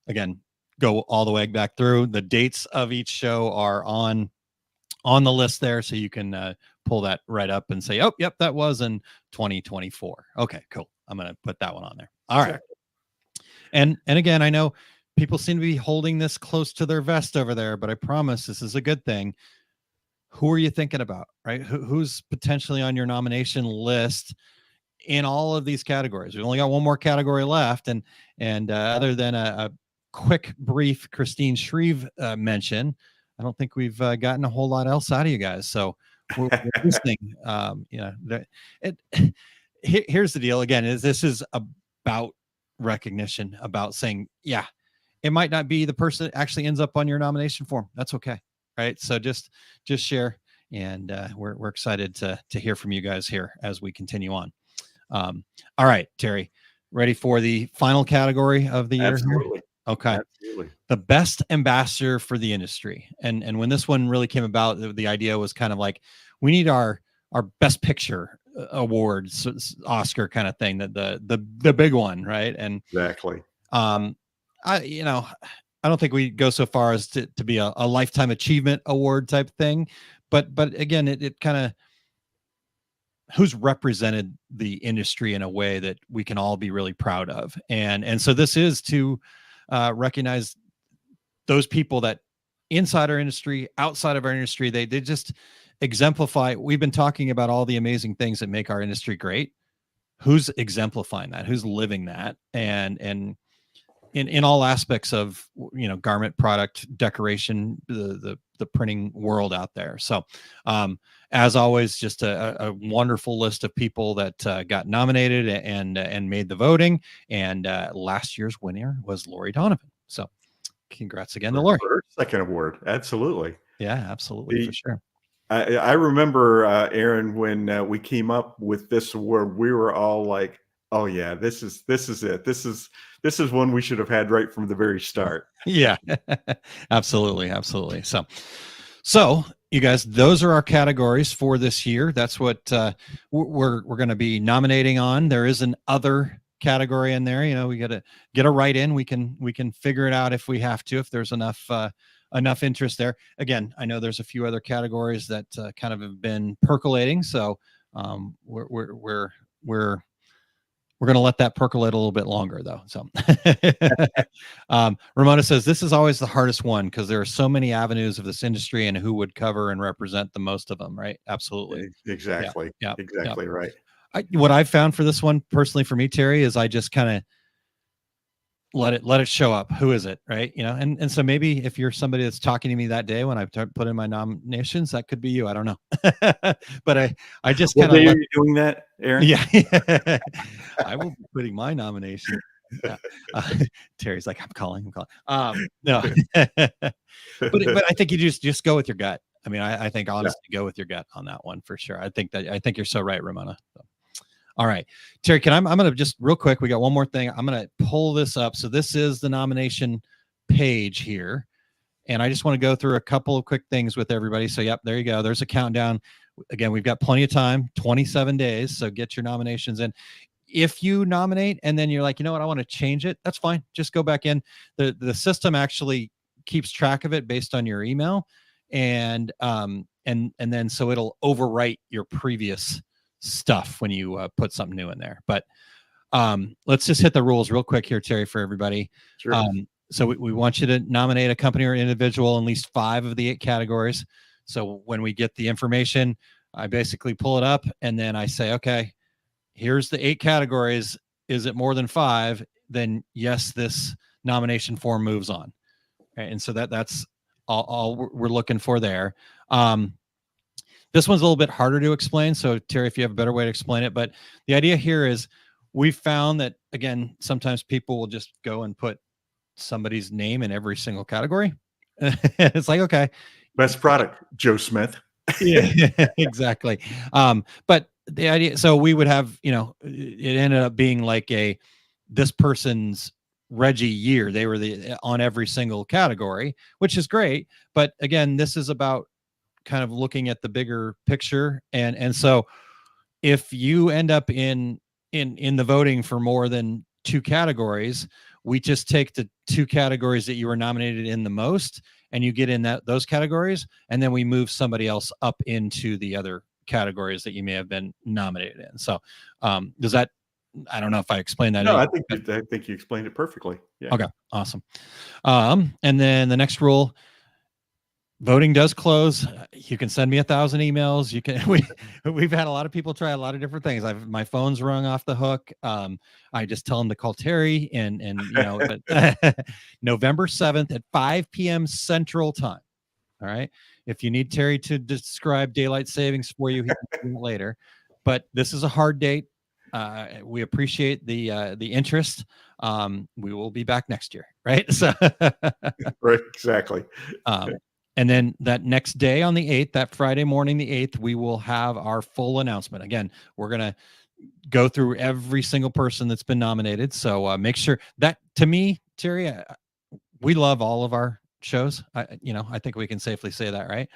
again, go all the way back through. The dates of each show are on the list there, so you can pull that right up and say, oh, yep, that was in 2024. Okay, cool. I'm going to put that one on there. All right. And again, I know people seem to be holding this close to their vest over there, but I promise this is a good thing. Who are you thinking about, right? Who's potentially on your nomination list in all of these categories? We've only got one more category left, and other than a quick, brief Christine Shreve mention, I don't think we've gotten a whole lot else out of you guys. So we're listening. Here's the deal. Again, this is about recognition, about saying, yeah, it might not be the person that actually ends up on your nomination form. That's okay. Right. So just share. And we're excited to hear from you guys here as we continue on. All right, Terry, ready for the final category of the year? Absolutely. Okay. Absolutely. The best ambassador for the industry. And when this one really came about, the idea was kind of like, we need our best picture awards, Oscar kind of thing, that the big one. Right. And exactly. I don't think we go so far as to be a lifetime achievement award type thing, but again, it kind of, who's represented the industry in a way that we can all be really proud of. And so this is to recognize those people that inside our industry, outside of our industry, they just exemplify. We've been talking about all the amazing things that make our industry great. Who's exemplifying that? Who's living that? And in all aspects of, garment, product, decoration, the printing world out there. So as always, just a wonderful list of people that got nominated and made the voting. And last year's winner was Lori Donovan. So congrats again to Lori. Her second award. Absolutely. Yeah, absolutely. For sure. I remember, Aaron, when we came up with this award, we were all like, oh yeah, this is it. This is one we should have had right from the very start. Yeah, absolutely. So you guys, those are our categories for this year. That's what we're going to be nominating on. There is an other category in there. We got to get a write-in. We can figure it out if we have to, if there's enough interest there. Again, I know there's a few other categories that kind of have been percolating. So we're going to let that percolate a little bit longer, though. So Ramona says, this is always the hardest one because there are so many avenues of this industry and who would cover and represent the most of them, right? Absolutely. Exactly. Yeah. Exactly. Right. What I've found for this one, personally for me, Terry, is I just kind of let it show up. Who is it? Right. And so maybe if you're somebody that's talking to me that day when I put in my nominations, that could be you. I don't know. But I just kind of. Are you doing that, Aaron? Yeah. I will be putting my nomination. Yeah. Terry's like, I'm calling. No. but I think you just go with your gut. I mean, I think honestly, go with your gut on that one for sure. I think you're so right, Ramona. So. All right, Terry, I'm going to just real quick. We got one more thing. I'm going to pull this up. So this is the nomination page here. And I just want to go through a couple of quick things with everybody. So, yep, there you go. There's a countdown. Again, we've got plenty of time, 27 days. So get your nominations in. If you nominate and then you're like, you know what, I want to change it, that's fine. Just go back in. The system actually keeps track of it based on your email. And then so it'll overwrite your previous stuff when you put something new in there. But let's just hit the rules real quick here, Terry, for everybody. Sure. So we want you to nominate a company or individual in at least 5 of the 8 categories. So when we get the information, I basically pull it up and then I say, okay, here's the 8 categories. Is it more than 5? Then yes, this nomination form moves on. Okay, and so that's all we're looking for there. This one's a little bit harder to explain. So Terry, if you have a better way to explain it, but the idea here is we've found that, again, sometimes people will just go and put somebody's name in every single category. It's like, okay. Best product, Joe Smith. Yeah, exactly. But the idea, so we would have, it ended up being like this person's Reggie year. They were on every single category, which is great. But again, this is about kind of looking at the bigger picture. And so if you end up in the voting for more than 2 categories, we just take the 2 categories that you were nominated in the most, and you get in those categories, and then we move somebody else up into the other categories that you may have been nominated in. So does that, I don't know if I explained that. No, I think you explained it perfectly. Yeah. Okay, awesome. And then the next rule, voting does close. You can send me 1,000 emails. You can. We've had a lot of people try a lot of different things. My phone's rung off the hook. I just tell them to call Terry, and November 7th at 5 p.m. Central Time. All right. If you need Terry to describe daylight savings for you, he can do it later. But this is a hard date. We appreciate the interest. We will be back next year, right? So, right, exactly. And then that next day on the 8th, that Friday morning, the 8th, we will have our full announcement. Again, we're going to go through every single person that's been nominated. So make sure that, to me, Terry, we love all of our shows. I think we can safely say that, right?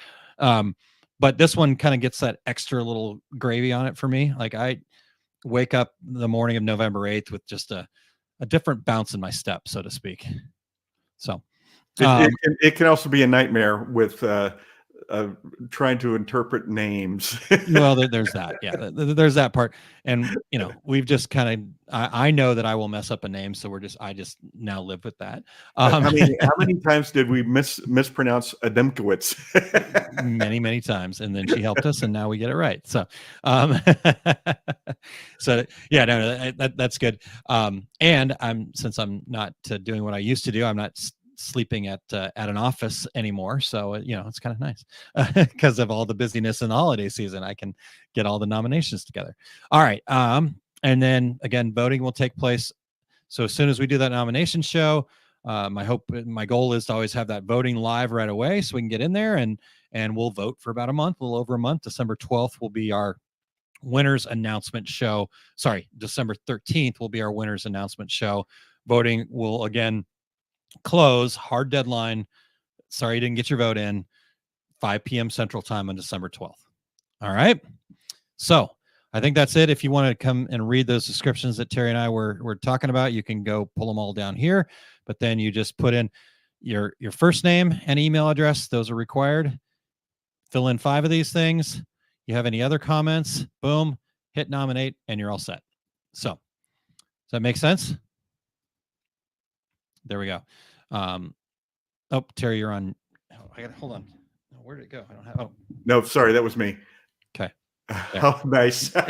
But this one kind of gets that extra little gravy on it for me. Like, I wake up the morning of November 8th with just a different bounce in my step, so to speak. So it can also be a nightmare with trying to interpret names. Well, there's that. Yeah, there's that part. And, we've just kind of, I know that I will mess up a name. So I just now live with that. How many times did we mispronounce Adamkowitz? Many, many times. And then she helped us, and now we get it right. So, so yeah, no, that's good. And since I'm not doing what I used to do, I'm not sleeping at an office anymore, so it's kind of nice because of all the busyness in the holiday season. I can get all the nominations together. All right, and then again, voting will take place. So as soon as we do that nomination show, my goal is to always have that voting live right away, so we can get in there and we'll vote for about a little over a month. December 12th will be our winners announcement show. Sorry, December 13th will be our winners announcement show. Voting will again close, hard deadline. Sorry you didn't get your vote in. 5 p.m. Central Time on December 12th. All right. So I think that's it. If you want to come and read those descriptions that Terry and I were talking about, you can go pull them all down here. But then you just put in your first name and email address. Those are required. Fill in 5 of these things. You have any other comments? Boom. Hit nominate, and you're all set. So does that make sense? There we go. Oh, Terry, you're on. I got to hold on. Where did it go? I don't have. Oh, no, sorry, that was me. Okay. Oh, nice. For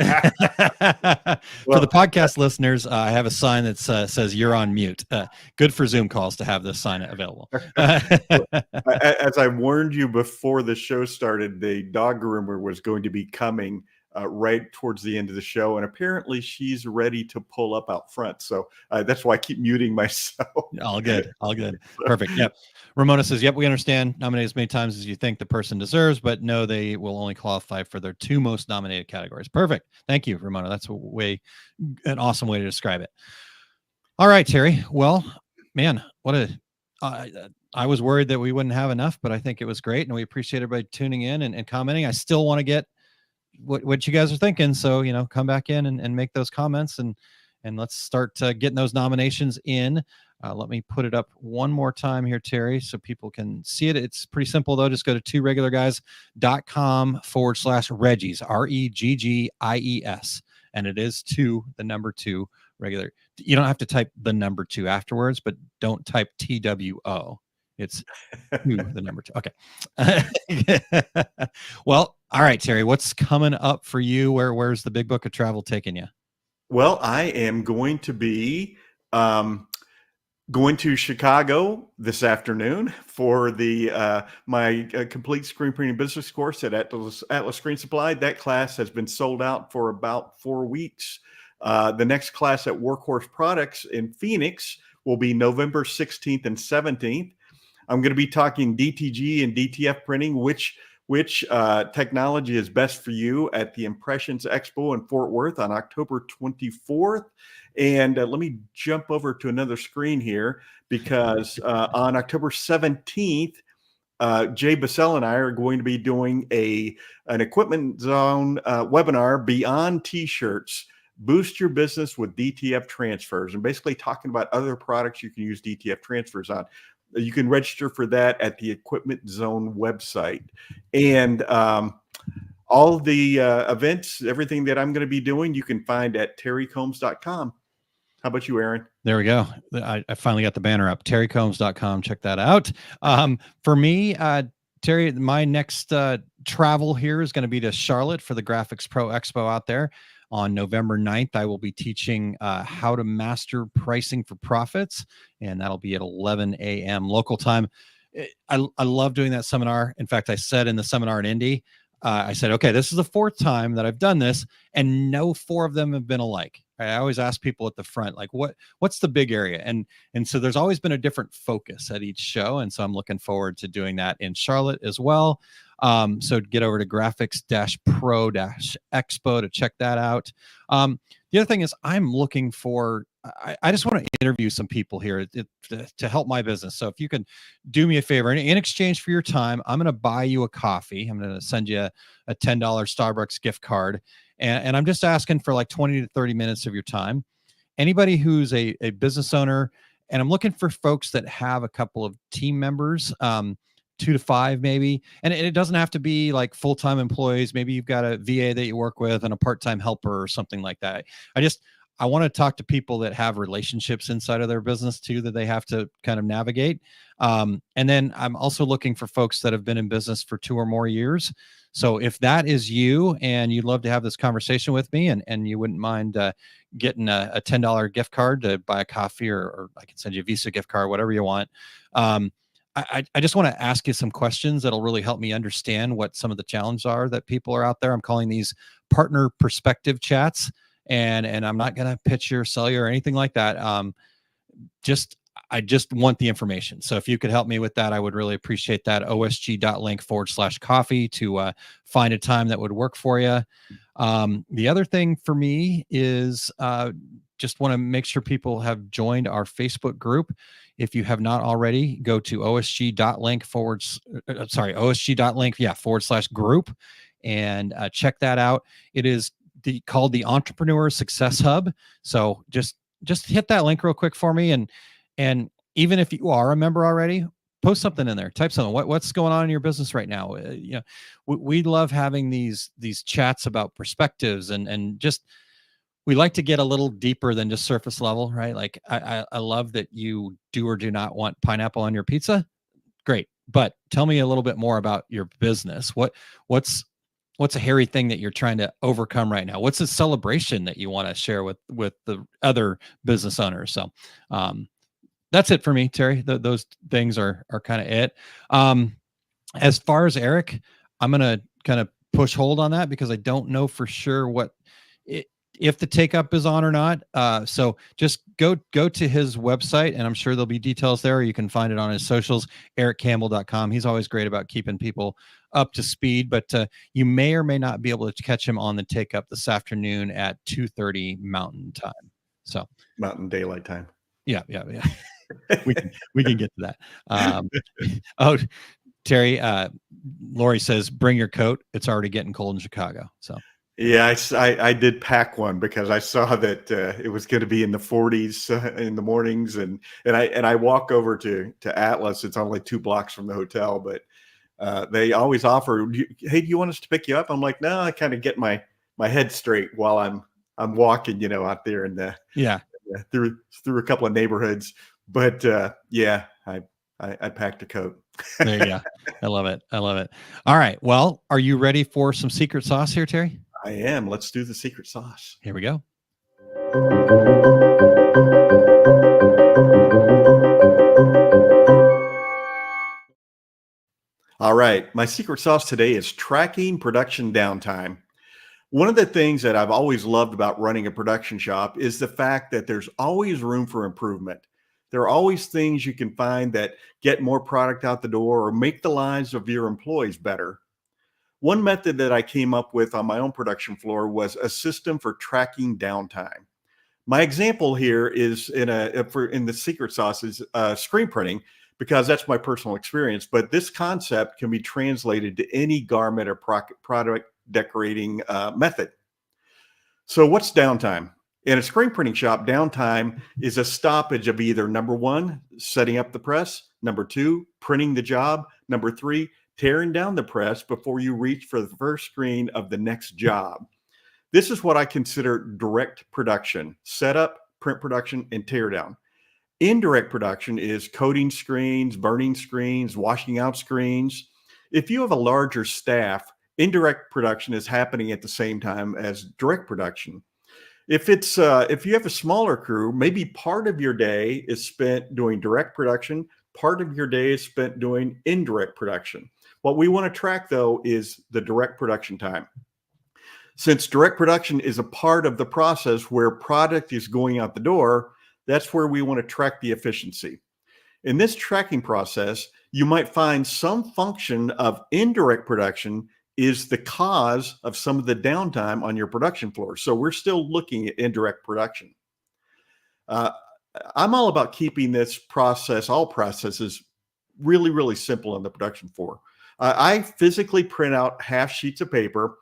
the podcast listeners, I have a sign that says "You're on mute." Good for Zoom calls to have this sign available. As I warned you before the show started, the dog groomer was going to be coming right towards the end of the show, and apparently she's ready to pull up out front. So that's why I keep muting myself. All good. Perfect. Yep. Ramona says, "Yep, we understand. Nominate as many times as you think the person deserves, but no, they will only qualify for their 2 most nominated categories." Perfect. Thank you, Ramona. That's an awesome way to describe it. All right, Terry. Well, man, I was worried that we wouldn't have enough, but I think it was great, and we appreciate everybody tuning in and commenting. I still want to get what you guys are thinking. So, come back in and make those comments and let's start getting those nominations in. Let me put it up one more time here, Terry, so people can see it. It's pretty simple though. Just go to 2regularguys.com/Reggies, REGGIES. And it is 2, the number 2 regular. You don't have to type the number 2 afterwards, but don't type TWO. It's 2, the number 2. Okay. Well, all right, Terry, what's coming up for you? Where's the big book of travel taking you? Well, I am going to be going to Chicago this afternoon for the my complete screen printing business course at Atlas Screen Supply. That class has been sold out for about 4 weeks. The next class at Workhorse Products in Phoenix will be November 16th and 17th. I'm going to be talking DTG and DTF printing, which which technology is best for you at the Impressions Expo in Fort Worth on October 24th. And let me jump over to another screen here, because on October 17th, Jay Bassell and I are going to be doing an Equipment Zone webinar, Beyond T-shirts, Boost Your Business with DTF Transfers, and basically talking about other products you can use DTF transfers on. You can register for that at the Equipment Zone website. And all the events, everything that I'm going to be doing, you can find at terrycombs.com. How about you, Aaron? There we go. I finally got the banner up. terrycombs.com. Check that out. For me, Terry, my next travel here is going to be to Charlotte for the Graphics Pro Expo out there. On November 9th, I will be teaching how to master pricing for profits, and that'll be at 11 a.m. local time. I love doing that seminar. In fact, I said in the seminar in Indy, I said, okay, this is the 4th time that I've done this, and no 4 of them have been alike. I always ask people at the front, like, what's the big area? And so there's always been a different focus at each show. And so I'm looking forward to doing that in Charlotte as well. So get over to graphics-pro-expo to check that out. The other thing is I'm looking for, I just want to interview some people here to help my business. So if you can do me a favor, in exchange for your time, I'm going to buy you a coffee. I'm going to send you a $10 Starbucks gift card. And I'm just asking for like 20 to 30 minutes of your time. Anybody who's a business owner, and I'm looking for folks that have a couple of team members, 2 to 5 maybe. And it doesn't have to be like full-time employees. Maybe you've got a VA that you work with and a part-time helper or something like that. I want to talk to people that have relationships inside of their business too, that they have to kind of navigate. And then I'm also looking for folks that have been in business for 2 or more years. So if that is you and you'd love to have this conversation with me, and you wouldn't mind getting a $10 gift card to buy a coffee, or I can send you a Visa gift card, whatever you want. I just want to ask you some questions that'll really help me understand what some of the challenges are that people are out there. I'm calling these partner perspective chats, and I'm not going to pitch you or sell you or anything like that. I just want the information. So if you could help me with that, I would really appreciate that. osg.link/coffee to find a time that would work for you. The other thing for me is just want to make sure people have joined our Facebook group. If you have not already, go to osg.link/group and check that out. It is called the Entrepreneur Success Hub. So just hit that link real quick for me. And even if you are a member already, post something in there, type something. What's going on in your business right now? We love having these chats about perspectives, and just, we like to get a little deeper than just surface level, right? Like I love that you do or do not want pineapple on your pizza. Great. But tell me a little bit more about your business. What's a hairy thing that you're trying to overcome right now? What's a celebration that you want to share with the other business owners? So, that's it for me, Terry. Those things are kind of it. As far as Eric, I'm going to kind of push hold on that, because I don't know for sure if the take up is on or not. So just go to his website, and I'm sure there'll be details there. You can find it on his socials, ericcampbell.com. He's always great about keeping people up to speed, but you may or may not be able to catch him on the take up this afternoon at 2:30 Mountain Time. So Mountain Daylight Time. Yeah. we can get to that. Oh, Terry, Lori says, bring your coat. It's already getting cold in Chicago. So yeah, I did pack one, because I saw that it was going to be in the 40s in the mornings, and I walk over to Atlas. It's only 2 blocks from the hotel, but they always offer, hey, do you want us to pick you up? I'm like, no, I kind of get my head straight while I'm walking, out there in the through a couple of neighborhoods. But I packed a coat. There you go. I love it. All right. Well, are you ready for some secret sauce here, Terry? I am. Let's do the secret sauce. Here we go. All right. My secret sauce today is tracking production downtime. One of the things that I've always loved about running a production shop is the fact that there's always room for improvement. There are always things you can find that get more product out the door or make the lives of your employees better. One method that I came up with on my own production floor was a system for tracking downtime. My example here is in the secret sauce is screen printing, because that's my personal experience. But this concept can be translated to any garment or product decorating method. So what's downtime? In a screen printing shop, downtime is a stoppage of either number one, setting up the press, number two, printing the job, number three, tearing down the press before you reach for the first screen of the next job. This is what I consider direct production: setup, print production, and teardown. Indirect production is coating screens, burning screens, washing out screens. If you have a larger staff, indirect production is happening at the same time as direct production. If you have a smaller crew, maybe part of your day is spent doing direct production, part of your day is spent doing indirect production. What we want to track, though, is the direct production time. Since direct production is a part of the process where product is going out the door, that's where we want to track the efficiency. In this tracking process, you might find some function of indirect production is the cause of some of the downtime on your production floor. So we're still looking at indirect production. I'm all about keeping this process, all processes, really, really simple on the production floor. I physically print out half sheets of paper.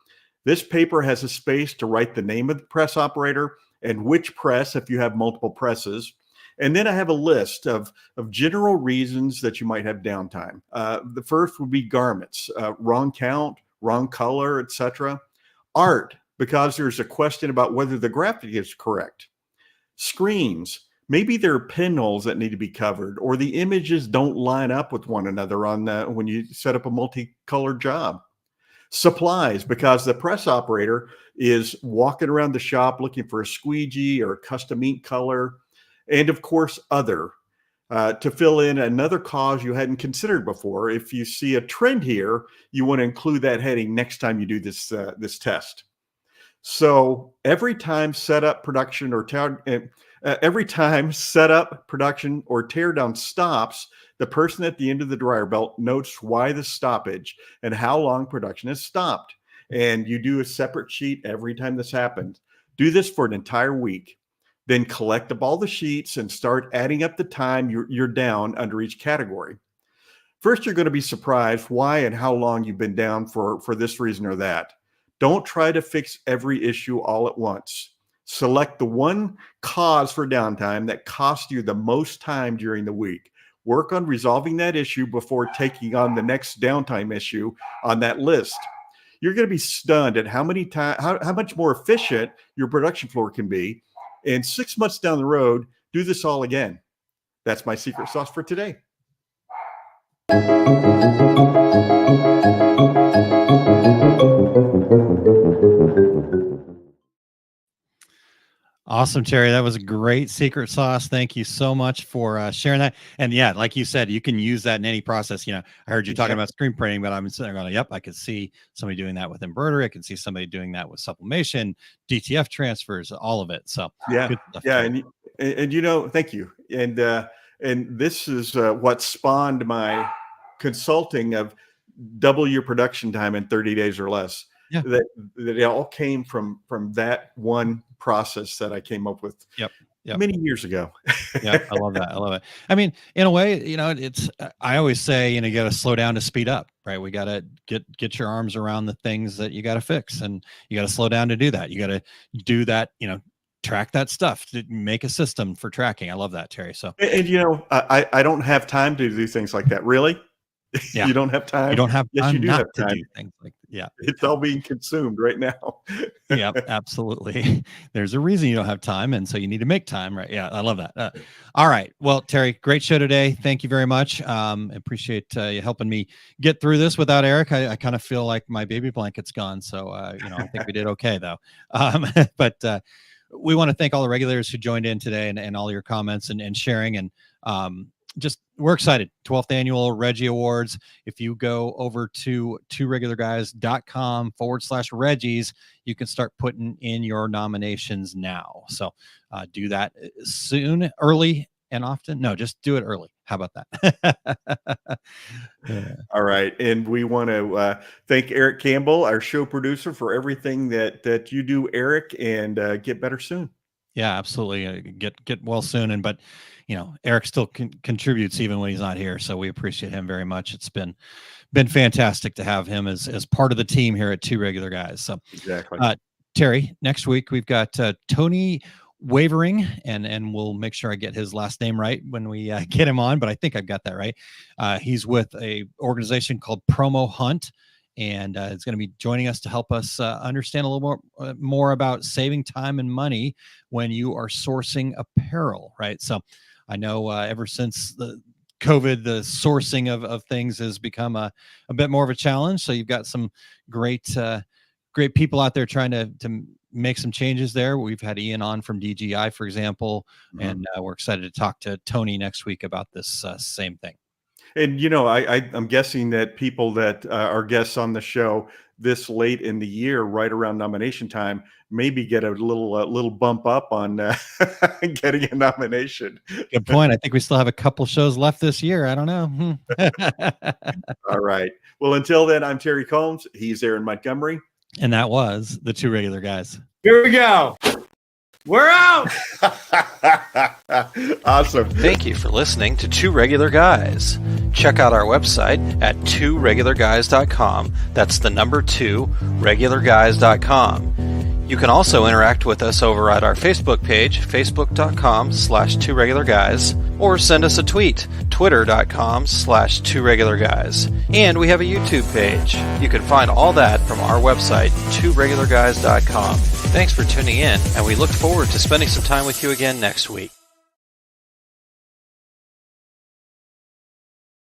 This paper has a space to write the name of the press operator and which press, if you have multiple presses. And then I have a list of general reasons that you might have downtime. The first would be garments, wrong count, wrong color, etc. Art, because there's a question about whether the graphic is correct. Screens, maybe there are pinholes that need to be covered, or the images don't line up with one another when you set up a multicolored job. Supplies, because the press operator is walking around the shop looking for a squeegee or a custom ink color. And of course, other, to fill in another cause you hadn't considered before. If you see a trend here, you want to include that heading next time you do this test. So every time setup, production, or tear down stops, the person at the end of the dryer belt notes why the stoppage and how long production has stopped. And you do a separate sheet every time this happens. Do this for an entire week. Then collect up all the sheets and start adding up the time you're down under each category. First, you're going to be surprised why and how long you've been down for this reason or that. Don't try to fix every issue all at once. Select the one cause for downtime that costs you the most time during the week. Work on resolving that issue before taking on the next downtime issue on that list. You're going to be stunned at how much more efficient your production floor can be. And 6 months down the road, do this all again. That's my secret sauce for today. Awesome, Terry. That was a great secret sauce. Thank you so much for sharing that. And yeah, like you said, you can use that in any process. You know, I heard you talking about screen printing, but I'm sitting there going, yep, I could see somebody doing that with embroidery. I can see somebody doing that with sublimation, DTF transfers, all of it. So yeah, and you know, thank you. And this is what spawned my consulting of double your production time in 30 days or less. Yeah. That it all came from that one process that I came up with many years ago. Yeah, I love that. I love it. I mean, in a way, you know, it's, I always say, you know, you got to slow down to speed up, right? We got to get your arms around the things that you got to fix, and you got to slow down to do that. You got to do that, you know, track that stuff, to make a system for tracking. I love that, Terry. So, and you know, I don't have time to do things like that. Really? Yeah. You don't have time. You don't have time. Yes, you do not have time to do things like that. Yeah. It's all being consumed right now. Yeah, absolutely. There's a reason you don't have time, and so you need to make time, right? Yeah, I love that. All right. Well, Terry, great show today. Thank you very much. Appreciate you helping me get through this. Without Eric, I kind of feel like my baby blanket's gone. So, you know, I think we did okay though. But we want to thank all the regulators who joined in today, and all your comments and sharing, and just we're excited. 12th Annual Reggie Awards. If you go over to tworegularguys.com/Reggies, you can start putting in your nominations now. So do that soon, early and often? No, just do it early. How about that? Yeah. All right. And we want to thank Eric Campbell, our show producer, for everything that you do, Eric, and get better soon. Yeah, absolutely. Get well soon. But Eric still contributes even when he's not here. So we appreciate him very much. It's been fantastic to have him as part of the team here at Two Regular Guys. So exactly. Terry, next week we've got Tony Wavering, and we'll make sure I get his last name right when we get him on, but I think I've got that right. He's with a organization called Promo Hunt, and it's going to be joining us to help us understand a little more about saving time and money when you are sourcing apparel, right? So I know ever since the COVID, the sourcing of things has become a bit more of a challenge. So you've got some great people out there trying to make some changes there. We've had Ian on from DGI, for example, and we're excited to talk to Tony next week about this same thing. And, I'm guessing that people that are guests on the show this late in the year, right around nomination time, maybe get a little bump up on getting a nomination. Good point. I think we still have a couple shows left this year. I don't know. All right. Well, until then, I'm Terry Combs. He's Aaron Montgomery. And that was the Two Regular Guys. Here we go. We're out. Awesome. Thank you for listening to Two Regular Guys. Check out our website at tworegularguys.com. That's the number 2, regularguys.com. You can also interact with us over at our Facebook page, facebook.com/tworegularguys, or send us a tweet, twitter.com/tworegularguys. And we have a YouTube page. You can find all that from our website, tworegularguys.com. Thanks for tuning in, and we look forward to spending some time with you again next week.